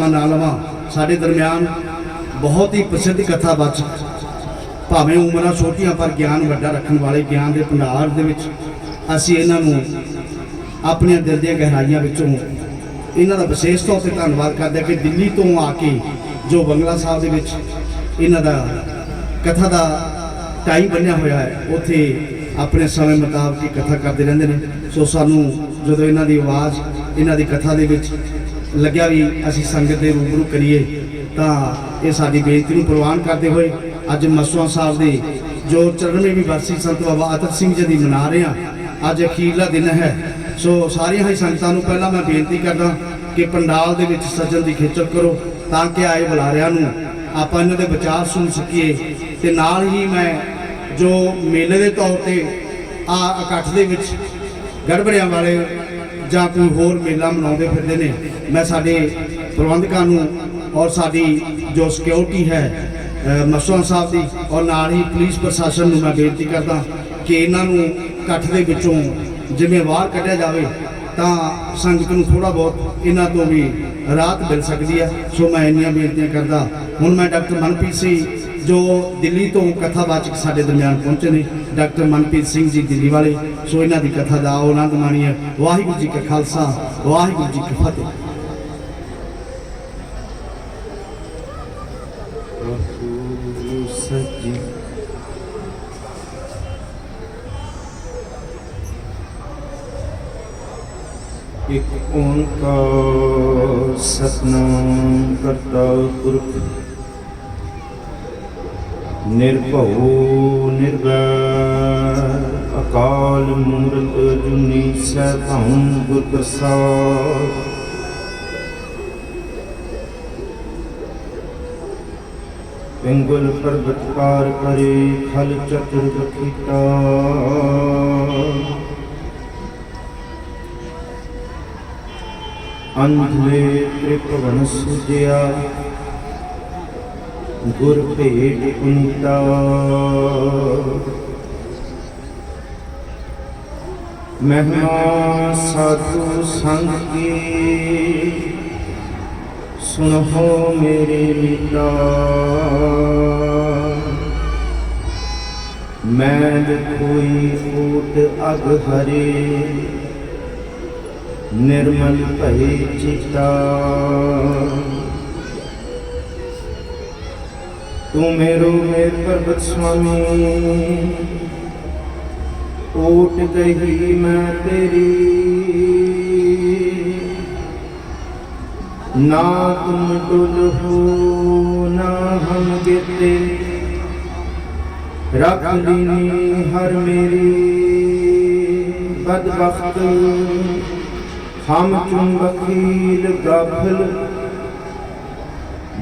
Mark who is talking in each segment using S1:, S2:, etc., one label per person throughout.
S1: समा ना लवां। साडे दरम्यान बहुत ही प्रसिद्ध कथावाचक भावें उम्रां छोटियां पर ज्ञान वड्डा रखण वाले ज्ञान के भंडार दे विच असीं इन्हां नूं अपने दिल दी गहराइयां विचों इन्हां दा विशेष तौर पर धन्नवाद करदे कि दिल्ली तो आके जो बंगला साहब दे विच इन्हां दा कथा दा टाइम बनिया होया है उत्थे अपने समय मुताबिक ही कथा करते रहंदे ने। सो सानू जदों इन्हां दी आवाज़ इन्हां दी कथा दे विच लग्या भी असीं संगत दे रूबरू करिए तां ये साडी बेनती नूं प्रवान करते हुए अज मसवा साहब दे जो 94वीं बरसी संत बाबा अतर सिंह जी दी मना रहे हैं। अज अखीरला दिन है। सो सारियां ही संगतां नूं पहला मैं बेनती करदा कि पंडाल दे विच सजन दी खिचल करो ताकि आए बुलारियां नूं आपां इन्हां दे विचार सुन सकीए। ते नाल ही मैं जो मेले के तौर पर इकट्ठ दे विच गड़बड़ियां वाले जां कोई होर मेला मनाउंदे फिरदे ने, मैं साडे प्रबंधकां नूं और साडी जो सिक्योरिटी है मसवा साहब की और नाल ही पुलिस प्रशासन नूं मैं बेनती करदा कि इन्हां नूं इकट्ठ दे विचों जिवें बाहर कढिया जावे तां संगत नूं थोड़ा बहुत इन्हां तो भी राहत मिल सकती है। सो मैं इन्नियां बेनतियां करदा। हुण मैं डॉक्टर मनप्रीत सिंह जो दिल्ली तो कथावाचक साडे दरम्यान पहुंचे ने, डॉक्टर मनप्रीत सिंह जी दिल्ली वाले। सो इन्हां दी कथा दा आनंद माणीए। वाहिगुरू जी का खालसा वाहिगुरू जी की फतेह।
S2: एक ओंकार सतनाम करता पुरख निर्भव निर्वैर अकाल मूरत जुनी सैभं गुर प्रसाद। पिंगल पर्वत पार करे खल चतुर बखीटा। अंधे त्रिभुवन सुजिया गुर भेट पुनीता। महिमा साधु संग की सुनो मेरे मीता। मैल कोई ओट अग हरे निर्मल भय चिता। तू मेरो मेर पर्वत स्वामी ओट गई मैं तेरी। ना तुम डुल हो ना हम गिरते रख लीनी हर मेरी। बदबख्त हम तुम वकील गाफिल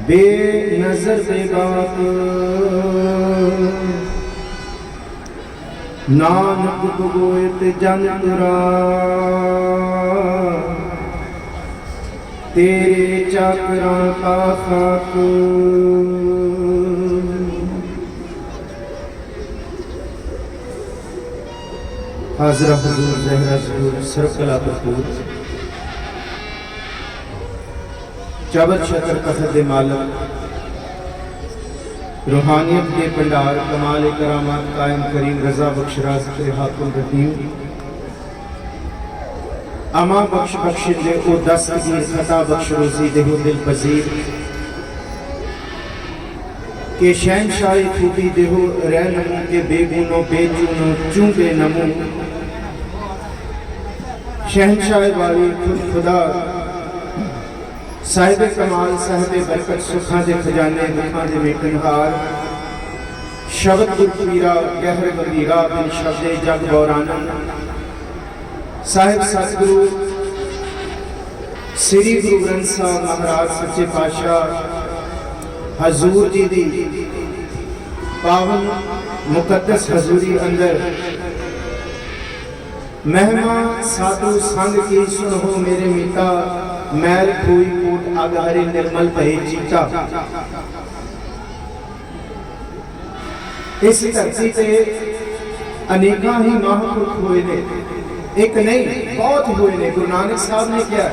S2: बेनजर बेबाक। नानक गोयत जन तुरा तेरे चाकरा का खाक। हाजरा हुजूर ज़हरा ज़हूर सरकला भरपूर चबत शतर कथर दे मालक रूहानियत के भंडार कमाल करामात कायम करीम रजा बख्श राज के हाकुम रहीम। अमा बख्श बख्शिश दे ओ दस्तगीर खता बख्श रोजी दे हो दिल पजीर। के शहनशाही खूबी दे हो रह नमू के बेगुनो बेचूनो चूंके नमू। शहनशाह वाली खुद खुदा साहिब कमाल साहिब बरकत सुखा दे खजाने दुखा दे वेटनहार। शब्द गुरपीरा गहर गंभीरा बिन शब्दे जग गौराना। साहिब सतगुरु श्री गुरु ग्रंथ साहब महाराज सच्चे पातशाह हजूर जी दी पावन मुकद्दस हजूरी अंदर महिमा साधु संग की सुनो मेरे मीता। मैल कोई कोट अग हरे निर्मल भय चीता। इस धरती पे अनेका ही महापुरुष हुए ने, एक नहीं बहुत हुए ने। गुरु नानक साहब ने क्या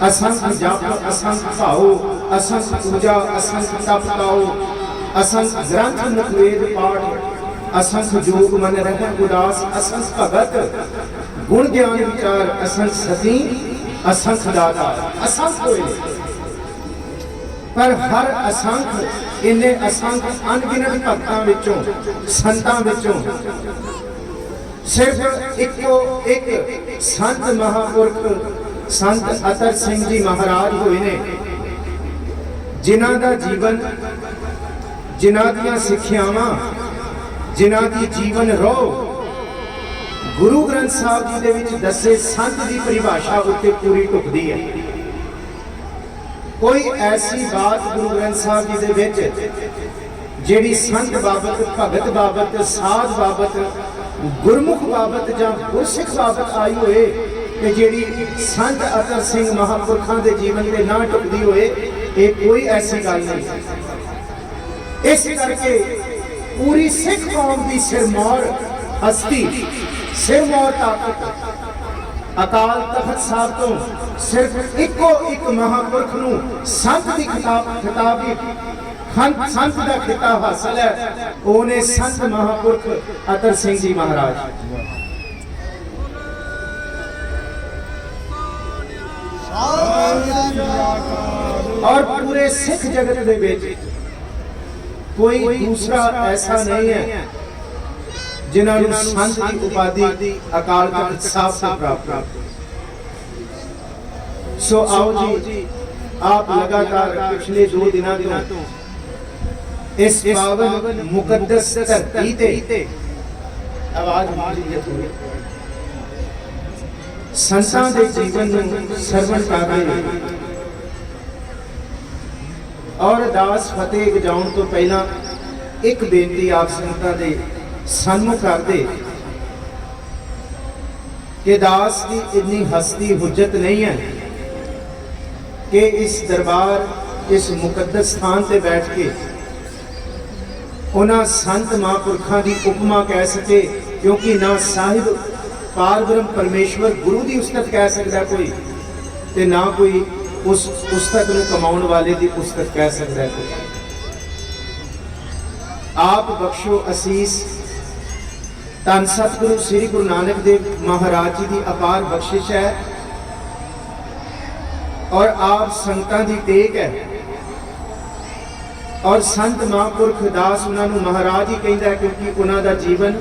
S2: असंख जप असंख भाओ असंख पूजा असंख तप ताओ असंख ग्रंथ मुखवेद पाठ असंख जोग मन रहन उदास असंख भगत गुण ज्ञान विचार असंख सती असंख दाता असंख होए पर हर असंख इन्ने असंख अनगिनत भक्तां विचों संतां विचों सिर्फ इको एक संत महापुरख संत अतर सिंह जी महाराज होए ने जिन्हां दा जीवन जिन्हां दियां सिक्ख्यावां जिन्हां दी जीवन रोह गुरु ग्रंथ साहब जी दे विच दसे संत दी परिभाषा उत्ते पूरी ढुकदी है। कोई ऐसी बात गुरु ग्रंथ साहब जी दे विच जिहड़ी संत बाबत भगत बाबत साध बाबत गुरमुख बाबत जां गुरसिख बाबत आई होए ते जिहड़ी संत अतर सिंह महापुरखां दे जीवन दे ना ढुकदी होए ये कोई ऐसी गल नहीं। इस करके पूरी सिख कौम दी सिरमौर हस्ती सिरमौर ताकत अकाल तख्त साहब तो सिर्फ इको एक महापुरख नूं संत दी खिताब संत दा खिताब हासिल है ओने संत महापुरख अतर सिंह जी महाराज। और पूरे सिख जगत दे विच कोई दूसरा ऐसा नहीं है जिन्हां नूं संत की उपाधि अकाल तख्त साहब से प्राप्त। सो आओ जी आप लगातार पिछले 2 दिनों तो इस पावन मुकद्दस धरती ते आवाज थोड़ी संतां दे जीवन नूं सरवण कर रहे हैं और दास फतेह गजाउण तो पहला एक बेनती आप संतां दे सन्मुख कर दे कि दास की इतनी हस्ती हुज्जत नहीं है कि इस दरबार इस मुकद्दस स्थान से बैठ के उन्हां संत महापुरखां की उपमा कह सके क्योंकि ना साहिब पार ब्रह्म परमेश्वर गुरु की उस्तत कह सकता कोई ते ना कोई उस उस्तत नूं कमाउण वाले की उस्तत कह सकता कोई। आप बख्शो असीस धन सतगुरु श्री गुरु नानक देव महाराज जी की अपार बख्शिश है और आप संतां दी टेक है और संत महापुरख दास उन्होंने महाराज ही कहता है क्योंकि उन्हों का जीवन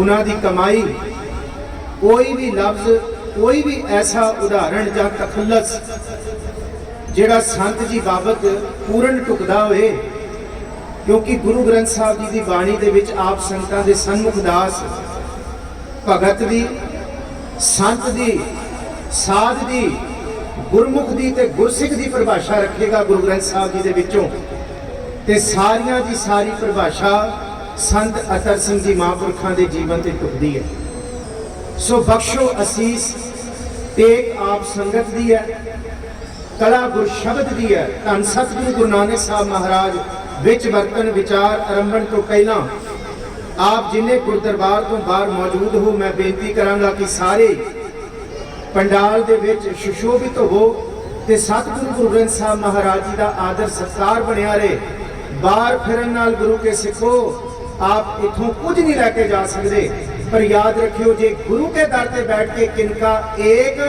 S2: उन्हों की कमाई कोई भी लफ्ज कोई भी ऐसा उदाहरण या तखल्लस जिहड़ा संत जी बाबत पूर्ण टुकदा होए क्योंकि गुरु ग्रंथ साहब जी की बाणी दे विच आप संतां दे सन्मुख दास भगत दी संत दी साध दी गुरमुख दी ते गुरसिख दी परिभाषा रखेगा गुरु ग्रंथ साहब जी दे विचों ते सारियां दी सारी परिभाषा संत अतर सिंह जी महापुरखां दे जीवन ते टुकदी है। सो बख्शो असीस टेक आप संगत दी है कला गुर शब्द दी है धन सतगुरु गुरु नानक साहब महाराज विच वर्तन विचार आरंभण तो पहला आप जिन्हें गुरदरबार तो बाहर मौजूद हो मैं बेनती करांगा कि सारे पंडाल दे विच सुशोभित हो ते सतगुरु गुरु ग्रंथ साहब महाराज जी का आदर सत्कार बनिया रहे। बाहर फिरन नाल गुरु के सिखो आप इथों कुछ नहीं लैके जा सकते पर याद रखियो जे गुरु के दर ते बैठ के किनका एक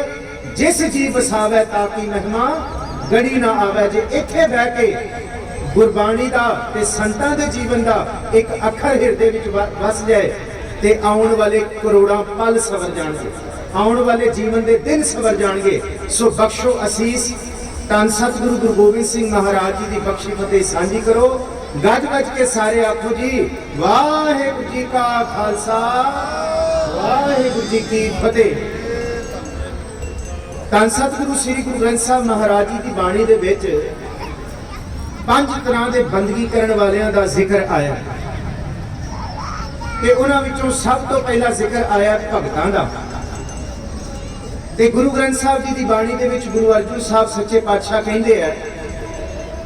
S2: जिस जी बसावे ताकि महिमा गड़ी ना आवे जे इत्थे बह के गुरबाणी दा ते संतां दे जीवन दा एक अखर हिरदे विच वस जाए ते आउण वाले करोड़ां पल सवर जाणगे आउण वाले जीवन दे दिन सवर जाणगे। सो बख्शो असीस धन सतगुरु गुरु गोबिंद सिंह महाराज जी की बख्शी फतेह सांझी करो गज गज के सारे आखो जी वाहिगुरू जी का खालसा वाहिगुरू जी की फतेह। धन सतगुरु श्री गुरु ग्रंथ साहब महाराज जी की बाणी दे विच 5 तरह के बंदगी करने वालियां दा जिक्र आया ते उन्हां विचों सब तो पहला जिक्र आया भगतां दा ते गुरु ग्रंथ साहब जी की बाणी दे विच गुरु अर्जुन साहब सच्चे पातशाह कहंदे हैं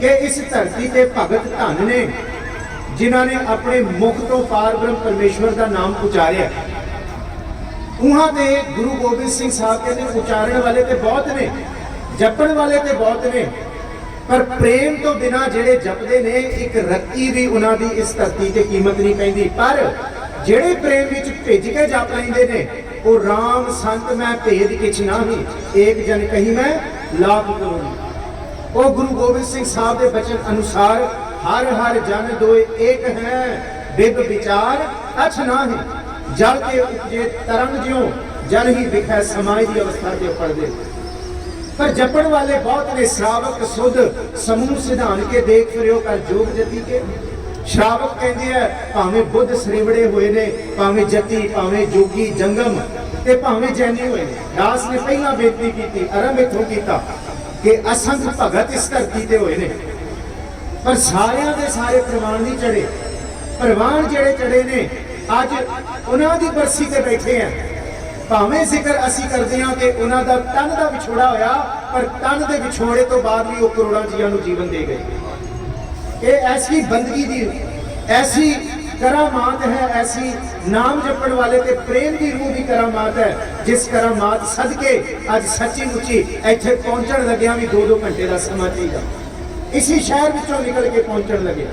S2: कि इस धरती ते भगत धन ने जिन्हां ने अपने मुख तो पार ब्रह्म परमेश्वर का नाम उचारिया। उहां ते गुरु गोबिंद सिंह साहब कहते उचारण वाले ते बहुत ने जपण वाले तो बहुत ने, पर प्रेम तो बिना जेड़े जपदे ने एक रत्ती भी उन्हां दी इस धरती ते कीमत नहीं पैंदी। पर जेड़े प्रेम विच भिज के जप लैंदे ने, वो राम संत मैं भेद किछ नाही, एक जन कही मैं लाभ करूं। वो गुरु गोबिंद सिंह साहब के वचन अनुसार हर हर जन दोए एक है, बिब विचार अछ नाहि, जल के उपजे तरंग ज्यों जल ही दिखै समाज की अवस्था के पढ़दे। पर जपण वाले बहुत ने श्रावक सुध समूह सिधान के देख फिरो कर जोग जति के। श्रावक कहते हैं भावें बुद्ध सरेवड़े हुए ने, भावें जति, भावें जोगी जंगम ते भावें जैनी हुए ने। दास ने पहला बेनती की, आरंभ इथों कीता कि असंख्य भगत इस धरती ते हुए ने, पर सारियां दे सारे प्रवान नहीं चढ़े। प्रवान जेड़े चढ़े ने अज उन्हां दी बरसी ते बैठे हैं। भावें जिक्र असी करते हैं कि उन्हां दा तन दा विछोड़ा होया, पर तन दे विछोड़े तो बाद भी वो करोड़ां जीवां नूं जीवन दे गए। ये ऐसी बंदगी दी, ऐसी करामात है, ऐसी नाम जपण वाले ते प्रेम की रूह की करामात है, जिस करामात सदके अज सच्ची मुची इत्थे पहुंचण लग्या भी 2-2 घंटे का समा चाहिए। इसी शहर विचों निकल के पहुंचण लगे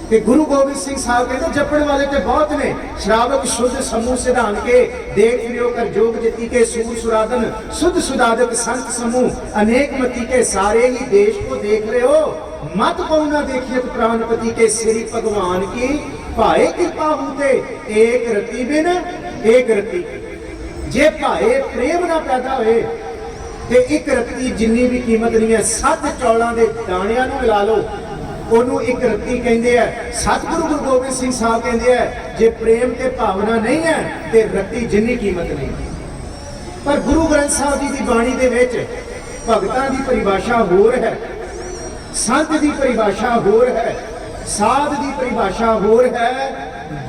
S2: कि गुरु गोबिंद सिंह साहब कहते जपण वाले ते बहुत ने, श्रावक शुद्ध समूह सिधान के देख फिरो कर जोग जति के, सूर सुरादन शुद्ध सुदादक संत समूह अनेक मति के, सारे ही देश को देख रहे हो, मत पौना देखिए तो प्राणपति के श्री भगवान की भाए कृपा होते, एक रति बिन एक रति। जे भाए प्रेम ना पैदा होए ते एक रत्ती जिन्नी भी कीमत नहीं है। 7 चौलों के दाणियां नूं मिला लो, ਉਹਨੂੰ ਇੱਕ ਰੱਤੀ ਕਹਿੰਦੇ ਆ। ਸਤਿਗੁਰੂ ਗੁਰੂ ਗੋਬਿੰਦ ਸਿੰਘ ਸਾਹਿਬ ਕਹਿੰਦੇ ਆ ਜੇ ਪ੍ਰੇਮ ਤੇ ਭਾਵਨਾ ਨਹੀਂ ਹੈ ਤੇ ਰੱਤੀ ਜਿੰਨੀ ਕੀਮਤ ਨਹੀਂ। ਪਰ ਗੁਰੂ ਗ੍ਰੰਥ ਸਾਹਿਬ ਜੀ ਦੀ ਬਾਣੀ ਦੇ ਵਿੱਚ ਭਗਤਾਂ ਦੀ ਪਰਿਭਾਸ਼ਾ ਹੋਰ ਹੈ, ਸੰਤ ਦੀ ਪਰਿਭਾਸ਼ਾ ਹੋਰ ਹੈ, ਸਾਧ ਦੀ ਪਰਿਭਾਸ਼ਾ ਹੋਰ ਹੈ,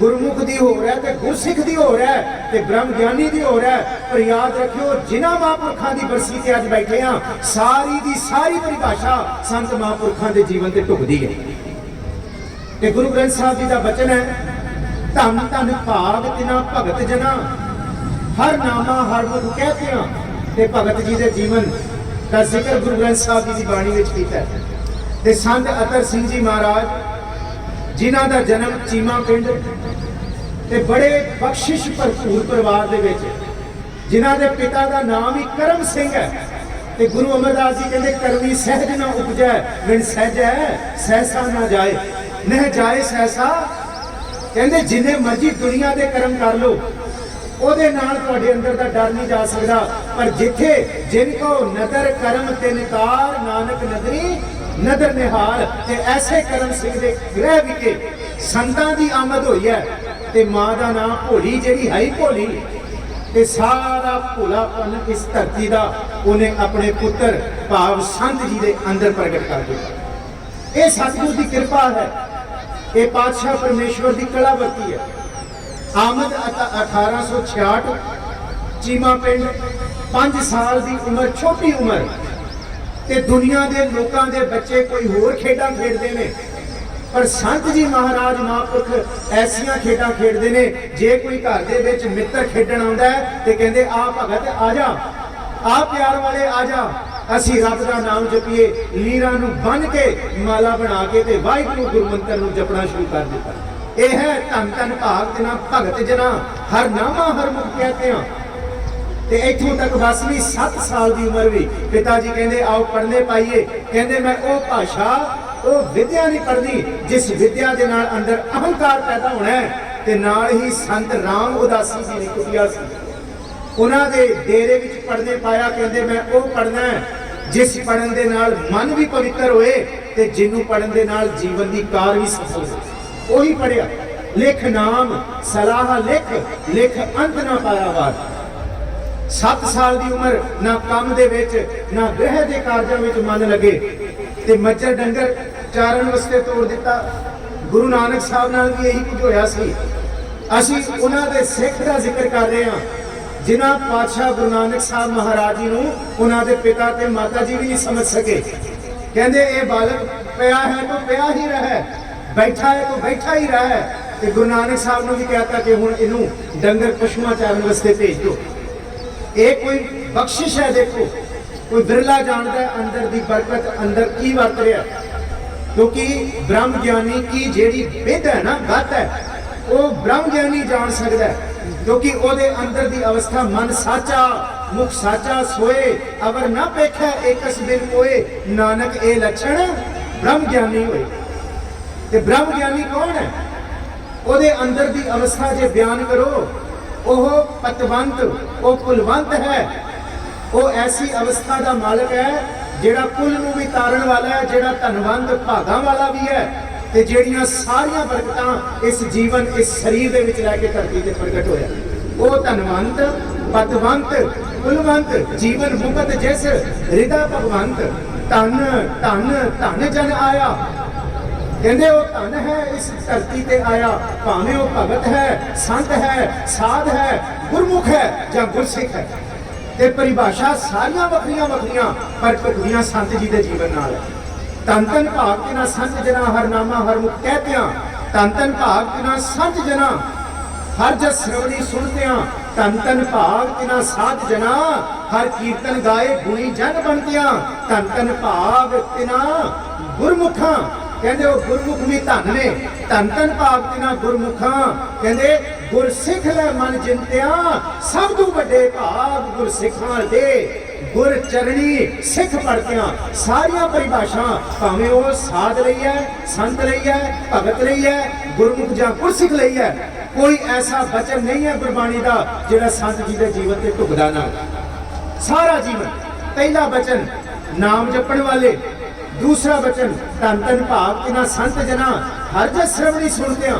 S2: ਗੁਰਮੁਖ ਦੀ ਹੋ ਰਿਹਾ ਤੇ ਗੁਰਸਿੱਖ ਦੀ ਹੋ ਰਿਹਾ ਤੇ ਬ੍ਰਹਮ ਗਿਆਨੀ ਦੀ ਹੋ ਰਿਹਾ। ਪਰ ਯਾਦ ਰੱਖਿਓ ਜਿਨ੍ਹਾਂ ਮਹਾਂਪੁਰਖਾਂ ਦੀ ਬਰਸੀ ਤੇ ਅੱਜ ਬੈਠੇ ਆ, ਸਾਰੀ ਦੀ ਸਾਰੀ ਪਰਿਭਾਸ਼ਾ ਸੰਤ ਮਹਾਂਪੁਰਖਾਂ ਦੇ ਜੀਵਨ ਤੇ ਢੁਕਦੀ ਹੈ। ਤੇ ਗੁਰੂ ਗ੍ਰੰਥ ਸਾਹਿਬ ਜੀ ਦਾ ਬਚਨ ਹੈ, ਧੰਨ ਧੰਨ ਭਾਗ ਤਿਨਾ ਭਗਤ ਜਨਾ, ਹਰ ਨਾਮਾ ਹਰ ਮੁਖ ਕਹਤਿਆਂ। ਤੇ ਭਗਤ ਜੀ ਦੇ ਜੀਵਨ ਦਾ ਜ਼ਿਕਰ ਗੁਰੂ ਗ੍ਰੰਥ ਸਾਹਿਬ ਜੀ ਦੀ ਬਾਣੀ ਵਿੱਚ ਕੀਤਾ ਹੈ। ਤੇ ਸੰਤ ਅਤਰ ਸਿੰਘ ਜੀ ਮਹਾਰਾਜ ਜਿਨ੍ਹਾਂ ਦਾ ਜਨਮ ਚੀਮਾ ਪਿੰਡ ਤੇ ਬੜੇ ਬਖਸ਼ਿਸ਼ ਭਰਪੂਰ ਪਰਿਵਾਰ ਦੇ ਵਿੱਚ, ਜਿਨ੍ਹਾਂ ਦੇ ਪਿਤਾ ਦਾ ਨਾਮ ਹੀ ਕਰਮ ਸਿੰਘ ਹੈ। ਤੇ ਗੁਰੂ ਅਮਰਦਾਸ ਜੀ ਕਹਿੰਦੇ ਕਰਮੀ ਸਹਿਜ ਨਾ ਉਪਜੈ, ਵਿਣ ਸਹਿਜੈ ਸਹਿਸਾ ਨਾ ਜਾਏ, ਨਹਿ ਜਾਏ ਸਹਿਸਾ। ਕਹਿੰਦੇ ਜਿੰਨੇ ਮਰਜੀ ਦੁਨੀਆ ਦੇ ਕਰਮ ਕਰ ਲੋ, ਉਹਦੇ ਨਾਲ ਤੁਹਾਡੇ ਅੰਦਰ ਦਾ ਡਰ ਨਹੀਂ ਜਾ ਸਕਦਾ। ਪਰ ਜਿੱਥੇ ਜਿਨ ਕੋ ਨਦਰ ਕਰਮ ਤਿਨ ਕਾਰ, ਨਾਨਕ ਨਦਰੀ ਨਦਰ ਨਿਹਾਲ। ਤੇ ਐਸੇ ਕਰਮ ਸਿੰਘ ਦੇ ਗ੍ਰਹਿ ਵਿਖੇ ਸੰਤਾਂ ਦੀ ਆਮਦ ਹੋਈ ਹੈ। ਤੇ ਮਾਂ ਦਾ ਨਾਮ ਭੋਲੀ, ਜਿਹੜੀ ਹੈ ਹੀ ਭੋਲੀ, ਤੇ ਸਾਰਾ ਭੋਲਾਪਨ ਇਸ ਧਰਤੀ ਦਾ ਉਹਨੇ ਆਪਣੇ ਪੁੱਤਰ ਭਾਵ ਸੰਤ ਜੀ ਦੇ ਅੰਦਰ ਪ੍ਰਗਟ ਕਰ ਦਿੱਤਾ। ਇਹ ਸਤਿਗੁਰ ਦੀ ਕਿਰਪਾ ਹੈ, ਇਹ ਪਾਤਸ਼ਾਹ ਪਰਮੇਸ਼ਵਰ ਦੀ ਕਲਾ ਵਰਤੀ ਹੈ। ਆਮਦ 1866 ਚੀਮਾ ਪਿੰਡ, 5 ਸਾਲ ਦੀ ਉਮਰ, ਛੋਟੀ ਉਮਰ। ਤੇ ਦੁਨੀਆ ਦੇ ਲੋਕਾਂ ਦੇ ਬੱਚੇ ਕੋਈ ਹੋਰ ਖੇਡਾਂ ਖੇਡਦੇ ਨੇ, ਪਰ ਸੰਤ ਜੀ ਮਹਾਰਾਜ ਮਹਾਂਪੁਰਖ ਐਸੀਆਂ ਖੇਡਾਂ ਖੇਡਦੇ ਨੇ। ਜੇ ਕੋਈ ਘਰ ਦੇ ਵਿੱਚ ਮਿੱਤਰ ਖੇਡਣ ਆਉਂਦਾ ਹੈ ਤੇ ਕਹਿੰਦੇ ਆ ਭਗਤ ਆ ਜਾ, ਆ ਪਿਆਰ ਵਾਲੇ ਆ ਜਾ, ਅਸੀਂ ਰੱਬ ਦਾ ਨਾਮ ਜਪੀਏ। ਲੀਰਾਂ ਨੂੰ ਬੰਨ੍ਹ ਕੇ ਮਾਲਾ ਬਣਾ ਕੇ ਤੇ ਵਾਹਿਗੁਰੂ ਗੁਰਮੰਤਰ ਨੂੰ ਜਪਣਾ ਸ਼ੁਰੂ ਕਰ ਦਿੱਤਾ। ਇਹ ਹੈ ਧੰਨ ਧੰਨ ਭਾਗ ਤਿਨਾ ਭਗਤ ਜਨਾ, ਹਰ ਨਾਮਾ ਹਰ ਮੁਖ ਕਹਤੇ ਆ। ਤੇ ਇੱਥੋਂ ਤੱਕ ਬਸ ਨਹੀਂ, 7 ਸਾਲ ਦੀ ਉਮਰ ਵੀ ਪਿਤਾ ਜੀ ਕਹਿੰਦੇ ਆਓ ਪੜ੍ਹਨੇ ਪਾਈਏ। ਕਹਿੰਦੇ ਮੈਂ ਉਹ ਭਾਸ਼ਾ, ਉਹ ਵਿਦਿਆ ਨਹੀਂ ਪੜ੍ਹਨੀ ਜਿਸ ਵਿਦਿਆ ਦੇ ਨਾਲ ਅੰਦਰ ਅਹੰਕਾਰ ਪੈਦਾ ਹੋਣਾ ਹੈ। ਤੇ ਨਾਲ ਹੀ ਸੰਤ ਰਾਮ ਉਦਾਸੀ ਜੀ ਨੇ ਕੁਟਿਆ ਸੀ, ਉਹਨਾਂ ਦੇ ਡੇਰੇ ਵਿੱਚ ਪੜ੍ਹਨੇ ਪਾਇਆ। ਕਹਿੰਦੇ ਮੈਂ ਉਹ ਪੜ੍ਹਨਾ ਜਿਸ ਪੜ੍ਹਨ ਦੇ ਨਾਲ ਮਨ ਵੀ ਪਵਿੱਤਰ ਹੋਏ ਤੇ ਜਿਹਨੂੰ ਪੜ੍ਹਨ ਦੇ ਨਾਲ ਜੀਵਨ ਦੀ ਕਾਰ ਵੀ ਸਫਲ ਹੋਵੇ। ਉਹੀ ਪੜ੍ਹਿਆ। ਲਿਖ ਨਾਮ ਸਲਾਹ ਲਿਖ, ਲਿਖ ਅੰਤ ਨਾ ਪਾਇਆ ਵਾਰ। 7 ਸਾਲ ਦੀ ਉਮਰ, ਨਾ ਕੰਮ ਦੇ ਵਿੱਚ ਨਾ ਗ੍ਰਹਿ ਦੇ ਕਾਰਜਾਂ ਵਿੱਚ ਮਨ ਲੱਗੇ ਤੇ ਮੱਝਰ ਡੰਗਰ ਚਾਰਨ ਵਾਸਤੇ ਤੋੜ ਦਿੱਤਾ। ਗੁਰੂ ਨਾਨਕ ਸਾਹਿਬ ਨਾਲ ਵੀ ਇਹੀ ਕੁਝ ਹੋਇਆ ਸੀ। ਅਸੀਂ ਉਹਨਾਂ ਦੇ ਸਿੱਖ ਦਾ ਜ਼ਿਕਰ ਕਰ ਰਹੇ ਹਾਂ ਜਿਨ੍ਹਾਂ ਪਾਤਸ਼ਾਹ ਗੁਰੂ ਨਾਨਕ ਸਾਹਿਬ ਮਹਾਰਾਜ ਜੀ ਨੂੰ ਉਹਨਾਂ ਦੇ ਪਿਤਾ ਤੇ ਮਾਤਾ ਜੀ ਵੀ ਨਹੀਂ ਸਮਝ ਸਕੇ। ਕਹਿੰਦੇ ਇਹ ਬਾਲਕ ਪਿਆ ਹੈ ਤਾਂ ਪਿਆ ਹੀ ਰਹਿ, ਬੈਠਾ ਹੈ ਤਾਂ ਬੈਠਾ ਹੀ ਰਹਿ। ਤੇ ਗੁਰੂ ਨਾਨਕ ਸਾਹਿਬ ਨੂੰ ਵੀ ਕਹਿਤਾ ਕਿ ਹੁਣ ਇਹਨੂੰ ਡੰਗਰ ਪਸ਼ੂਆਂ ਚਾਰਨ ਵਾਸਤੇ ਭੇਜ ਦਿਓ। ਇਹ ਕੋਈ ਬਖਸ਼ਿਸ਼ ਹੈ। ਦੇਖੋ कोई विरला जानता है अंदर दी बरकत अंदर की वरत रहा है। क्योंकि ब्रह्म ज्ञानी की जेड़ी विध है ना, गत है, वो ब्रह्म ज्ञानी जान सकता है। क्योंकि ओदे अंदर दी अवस्था मन साचा मुख साचा सोए अवर ना पेखा एकस बिन कोए, नानक ए लक्षण ब्रह्म ज्ञानी होए। ते ब्रह्म ज्ञानी कौन है? ओदे अंदर दी अवस्था जे बयान करो, ओह पतवंत, ओ कुलवंत है, वो ऐसी अवस्था का मालिक है जेड़ा कुल नूं भी तारण वाला है, जेड़ा धनवंत भागां वाला भी है, ते जेड़ियां सारियां बरकतां इस जीवन इस शरीर दे विच लैके धरती ते प्रगट होया। वो धनवंत पतवंत कुलवंत जीवन मुकत जिस हृदय भगवंत, धन धन धन जन आया। कहते वो धन है इस धरती ते आया, भावें वो भगत है, संत है, साध है, गुरमुख है या गुरसिख है। ते परिभाषा सारियां वखरियां वखरियां पर ढुकदियां संत जी के जीवन नाल। धन धन भाग तिना संत जना हर नामा हर मुख कहत्या, धन धन भाग तिना संत जना हर जस श्रवणी सुनत्या, धन धन भाग तिना साध जना हर कीर्तन गाए गुणी जन बनत्या, धन धन भाग तिना गुरमुखा। कहते वो गुरमुख भी धन ने, धन धन भाग तिना गुरमुखा। कहते गुरसिख लै मन चिंत्या, सब तो वड्डे भाग गुरसिखां दे, गुर चरणी सिख पढ़तियां। सारियां परिभाषा भावें वो साध लई है, संत लई है, भगत लई है, गुरमुख जां गुरसिख लई है, कोई ऐसा वचन नहीं है गुरबाणी का जिहड़ा संत जी के जीवन से ढुकदा ना। सारा जीवन, पहला वचन नाम जपण वाले, दूसरा वचन धन धन भाग तिना संत जना हर जस श्रवणी सुनत्या।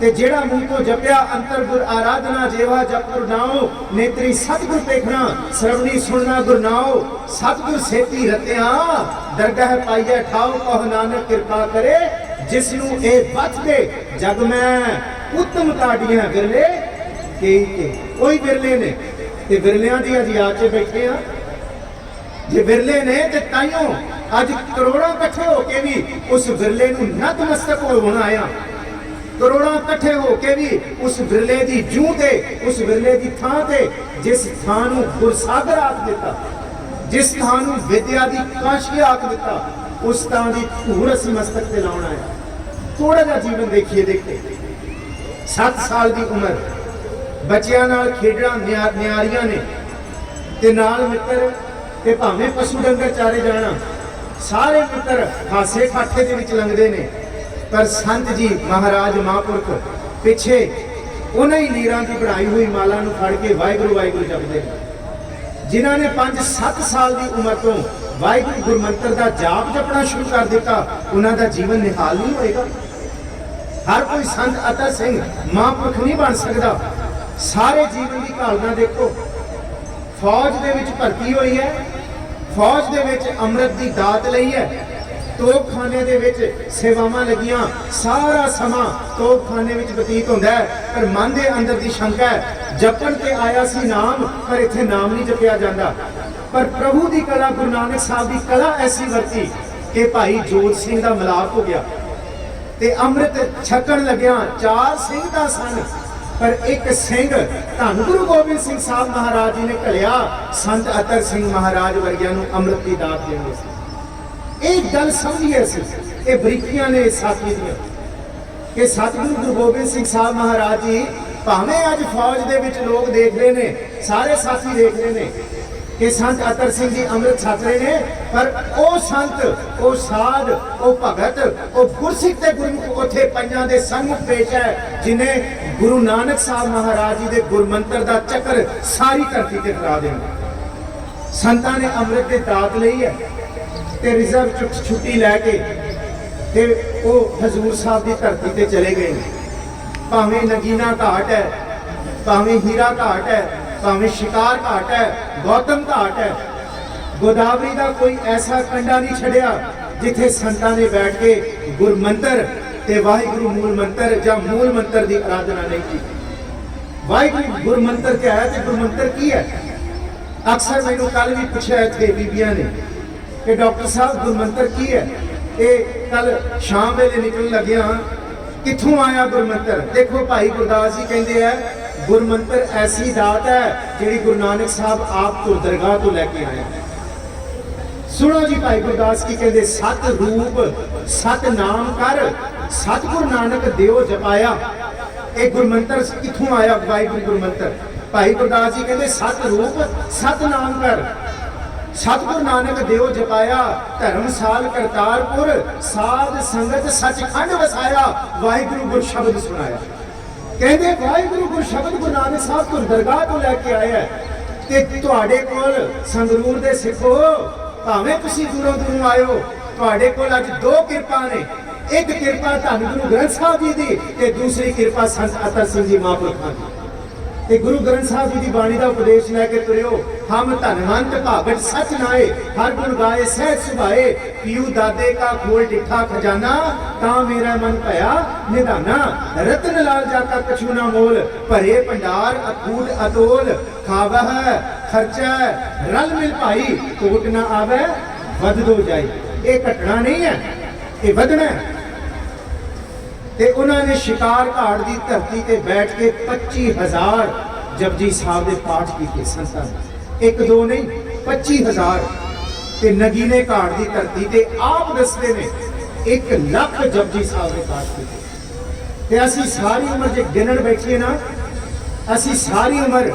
S2: ते जेड़ा मुंह तो जपया अंतर गुर आराधना, जेवा जप गुर नाओ, नेत्री सतगुर देखना, श्रवणी सुनना गुर नाओ, सतगुर सेती रत्या, दरगाह पाइए ठाओ, कह नानक कृपा करे, जिसनू ए बच दे जग में उत्तम ताड़ियां विरले के। कोई विरले ने ते विरलियां दी अज याद च बैठे हैं। जे विरले ने ते ताइयों अज करोड़ों इकट्ठे होके भी उस विरले नूं नतमस्तक होना आया। करोड़ों इकट्ठे होके भी उस विरले की जूं ते, उस विरले की थां ते, जिस थां नूं गुरसागर आख दिता, जिस थां नूं विद्या की काशी आख दिता, उस थां की धूड़ असीं मस्तक ते लाउणा है। थोड़ा जिहा जीवन देखिए, देखते 7 साल की उम्र, बच्चियां नाल खेडना, न्यारियां ने ते नाल मित्र, ते भावें पशु डंगर चारे जाना, सारे मित्र हासे खाठे दे विच लंघदे ने। पर संत जी महाराज महापुरख पिछे उन्हें ही लीरां की बढ़ाई हुई माला नूं फड़ के वाहिगुरू वाहिगुरू जपदे ने। जिन्हां ने 5-7 साल की उम्र तो वाहिगुरू गुरमंत्र का जाप जपना शुरू कर दिता, उन्हां दा जीवन निहाल नहीं होएगा। हर कोई संत अतर सिंह महापुरख नहीं बन सकता। सारे जीवन की घालना देखो। फौज दे विच भर्ती हुई है, फौज दे विच अमृत की दात लई है, तोपखाने दे विच सेवावां लगियां, सारा समा तोपखाने विच बतीत होंदा है, पर मन दे अंदर दी शंका है, जपण ते आया सी नाम, पर इत्थे नाम नहीं जपिया जांदा। पर प्रभु दी कला, गुरु नानक साहब दी कला ऐसी वरती कि भाई जोत सिंह दा मिलाप हो गया ते अमृत छकण लग्या 4 सिंह दा सन, पर एक सिंह धन गुरु गोबिंद सिंह साहब महाराज जी ने घलिया संत अतर सिंह महाराज वर्गियां नूं अमृत की दात देने सी। एक गल समझिए असीं, ये बरीकियां ने साथी दियां कि सतगुरु गुरु गोबिंद सिंह साहब महाराज जी भावें अज फौज दे विच लोग देख रहे ने, सारे साथी देख रहे ने कि संत अतर सिंह जी अमृत छक रहे ने, पर ओ संत, ओ साध, ओ भगत, ओ गुरसिख ते गुरमुख उत्थे पंजां दे सन्मुख पेश है, जिन्हें गुरु नानक साहब महाराज जी दे गुरमंत्र दा चक्कर सारी धरती ते फैला देना। संतां ने अमृत दे दात लई है ते रिजर्व छुट्टी लैके ते ओ हजूर साहब दी धरती ते चले गए। भावें नगीना घाट है, भावें हीरा घाट है, भावें शिकार घाट है, गौतम घाट है, गोदावरी का कोई ऐसा कंडा नहीं छड़िया जिथे संतां ने बैठ के गुरमंत्र ते वाहिगुरू मूल मंत्र या मूल मंत्र की आराधना नहीं की। वाहिगुरू गुरमंत्र क्या है ते गुरमंत्र की है? अक्सर मैनू कल भी पूछा इत्थे बीबियां ने कि डॉक्टर साहब गुरमंत्र की है? ये कल शाम वेले निकलण लग्या कित्थों आया गुरमंत्र? देखो भाई गुरदास जी कहते हैं गुरमंत्र ऐसी दात है जिहड़ी गुरु नानक साहब आप तो दरगाह तो लैके आए। सुनो जी भाई गुरदास की कहते सत रूप सत नाम कर सतगुर नानक देव जपाया। ये गुरमंत्र किथों आया वाहिगुरू गुरमंत्र। भाई गुरदास जी कहते सत रूप सत नाम कर सतगुर नानक देव जपाया। धर्मसाल करतारपुर साध संगत सचखंड वसाया। वाहिगुरू गुर शब्द सुनाया। कहते वाहिगुरू गुर शब्द गुरु नानक साहब को दरगाह तो लैके आया कि तुहाडे कोल संगरूर दे सिखो भावें तुसीं दूरों दूरों आयो तुहाडे कोल अज दो किरपा ने। एक किरपा धन गुरु ग्रंथ साहब जी दी ते दूसरी किरपा संत अतर सिंह जी महापुरखां दी। ते गुरु ग्रंथ साहब जी की बाणी का उपदेश लैके तुरियो। हम धनवंत भागत सच नाए हर गुण गाए सहज सुभाए। पीयू दादे का खोल डिठा खजाना ता मेरा मन भया निधाना। रतन लाल जाता कछु ना मोल भरे भंडार अखूट अतोल। खावह खर्चा रल मिल भाई टोट ना आवे वध दो जाई। ये घटना नहीं है ये वधना है। ते उन्होंने शिकार घाट की धरती ते बैठ के 25,000 जपजी साहब के पाठ किए संतां ने। एक दो नहीं 25,000। ते नगीने घाट की धरती ते आप दसते ने 1 लाख जपजी साहब के पाठ किए। ते असी सारी उम्र जे गिनन बैठिए ना असी सारी उम्र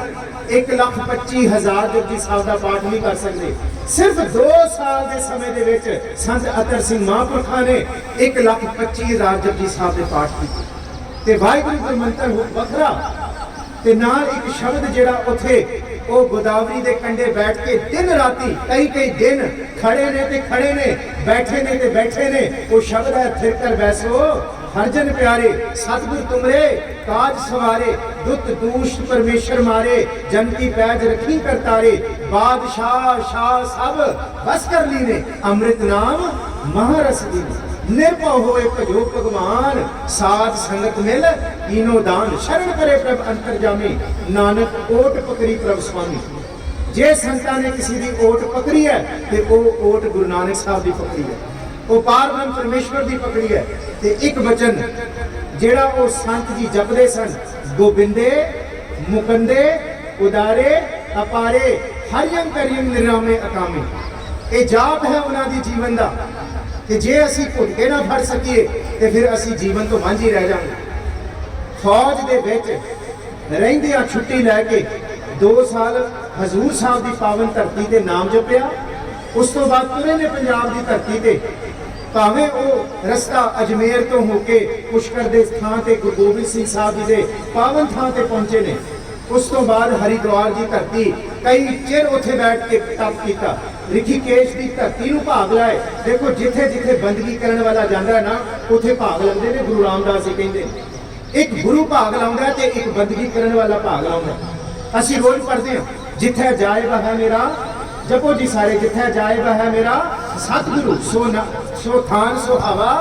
S2: 1,25,000 जपजी साहब का पाठ नहीं कर सकते। सिर्फ 2 साल के समय दे विच संत अतर सिंह महापुरखा ने 1,25,000 जपजी साहब के पाठ किए। ते वाहिगुरू गुर मंत्र वखरा ते नाल एक शब्द जिहड़ा उथे ओ गोदावरी दे कंढे बैठ के दिन राती कई दिन खड़े ने ते खड़े ने बैठे ने ते बैठे ने। वो शब्द है थिर कर बैसो हरजन प्यारे सतगुर तुमरे काज सवारे। दुत दूष परमेश्वर मारे जन की पैज रखी कर तारे। बादशाह शाह सब बस कर लीने अमृत नाम महारस दीने। निर्भव होए भजो भगवान साध संगत मिल कीनो दान। शरण करे प्रभ अंतरजामी नानक ओट पकड़ी प्रभ स्वामी। जे संतां ने किसी की ओट पकड़ी है ते वो ओट गुरु नानक साहब की पकड़ी है। वो पार ब्रह्म परमेश्वर की पकड़ी है। ते एक वचन जेड़ा वो संत जी जपदे सन गोबिंदे मुकंदे उदारे अपारे हरियम करियम निरामे अकामे। ये जाप है उन्होंने जीवन का कि जे असी घुट के ना फड़ सकीए तो फिर असी जीवन तो वांझे रह जाएंगे। फौज दे विच रहिंदियां छुट्टी लैके 2 साल हजूर साहब की पावन धरती ते नाम जपिया। उस तो बाद तुरे ने पंजाब की धरती ते भावें वो रस्ता अजमेर तो होके पुष्कर के स्थान ते गुरु गोबिंद सिंह साहब जी के पावन थां ते पहुंचे ने। उस तो बाद हरिद्वार की धरती कई चिर उत्थे बैठ के तप किया। ऋषिकेश की धरती नूं भाग लाए। देखो जिथे जिथे बंदगी करने वाला जाता है ना उत्थे भाग लाते हैं। गुरु रामदास जी कहते एक गुरु भाग लाउंदा ते एक बंदगी करने वाला भाग लाउंदा। असीं रोज पढ़ते हैं जिथे जाए वह मेरा जपो जी सारे जिथे जाए वह मेरा सतगुरु सो थान सो हवा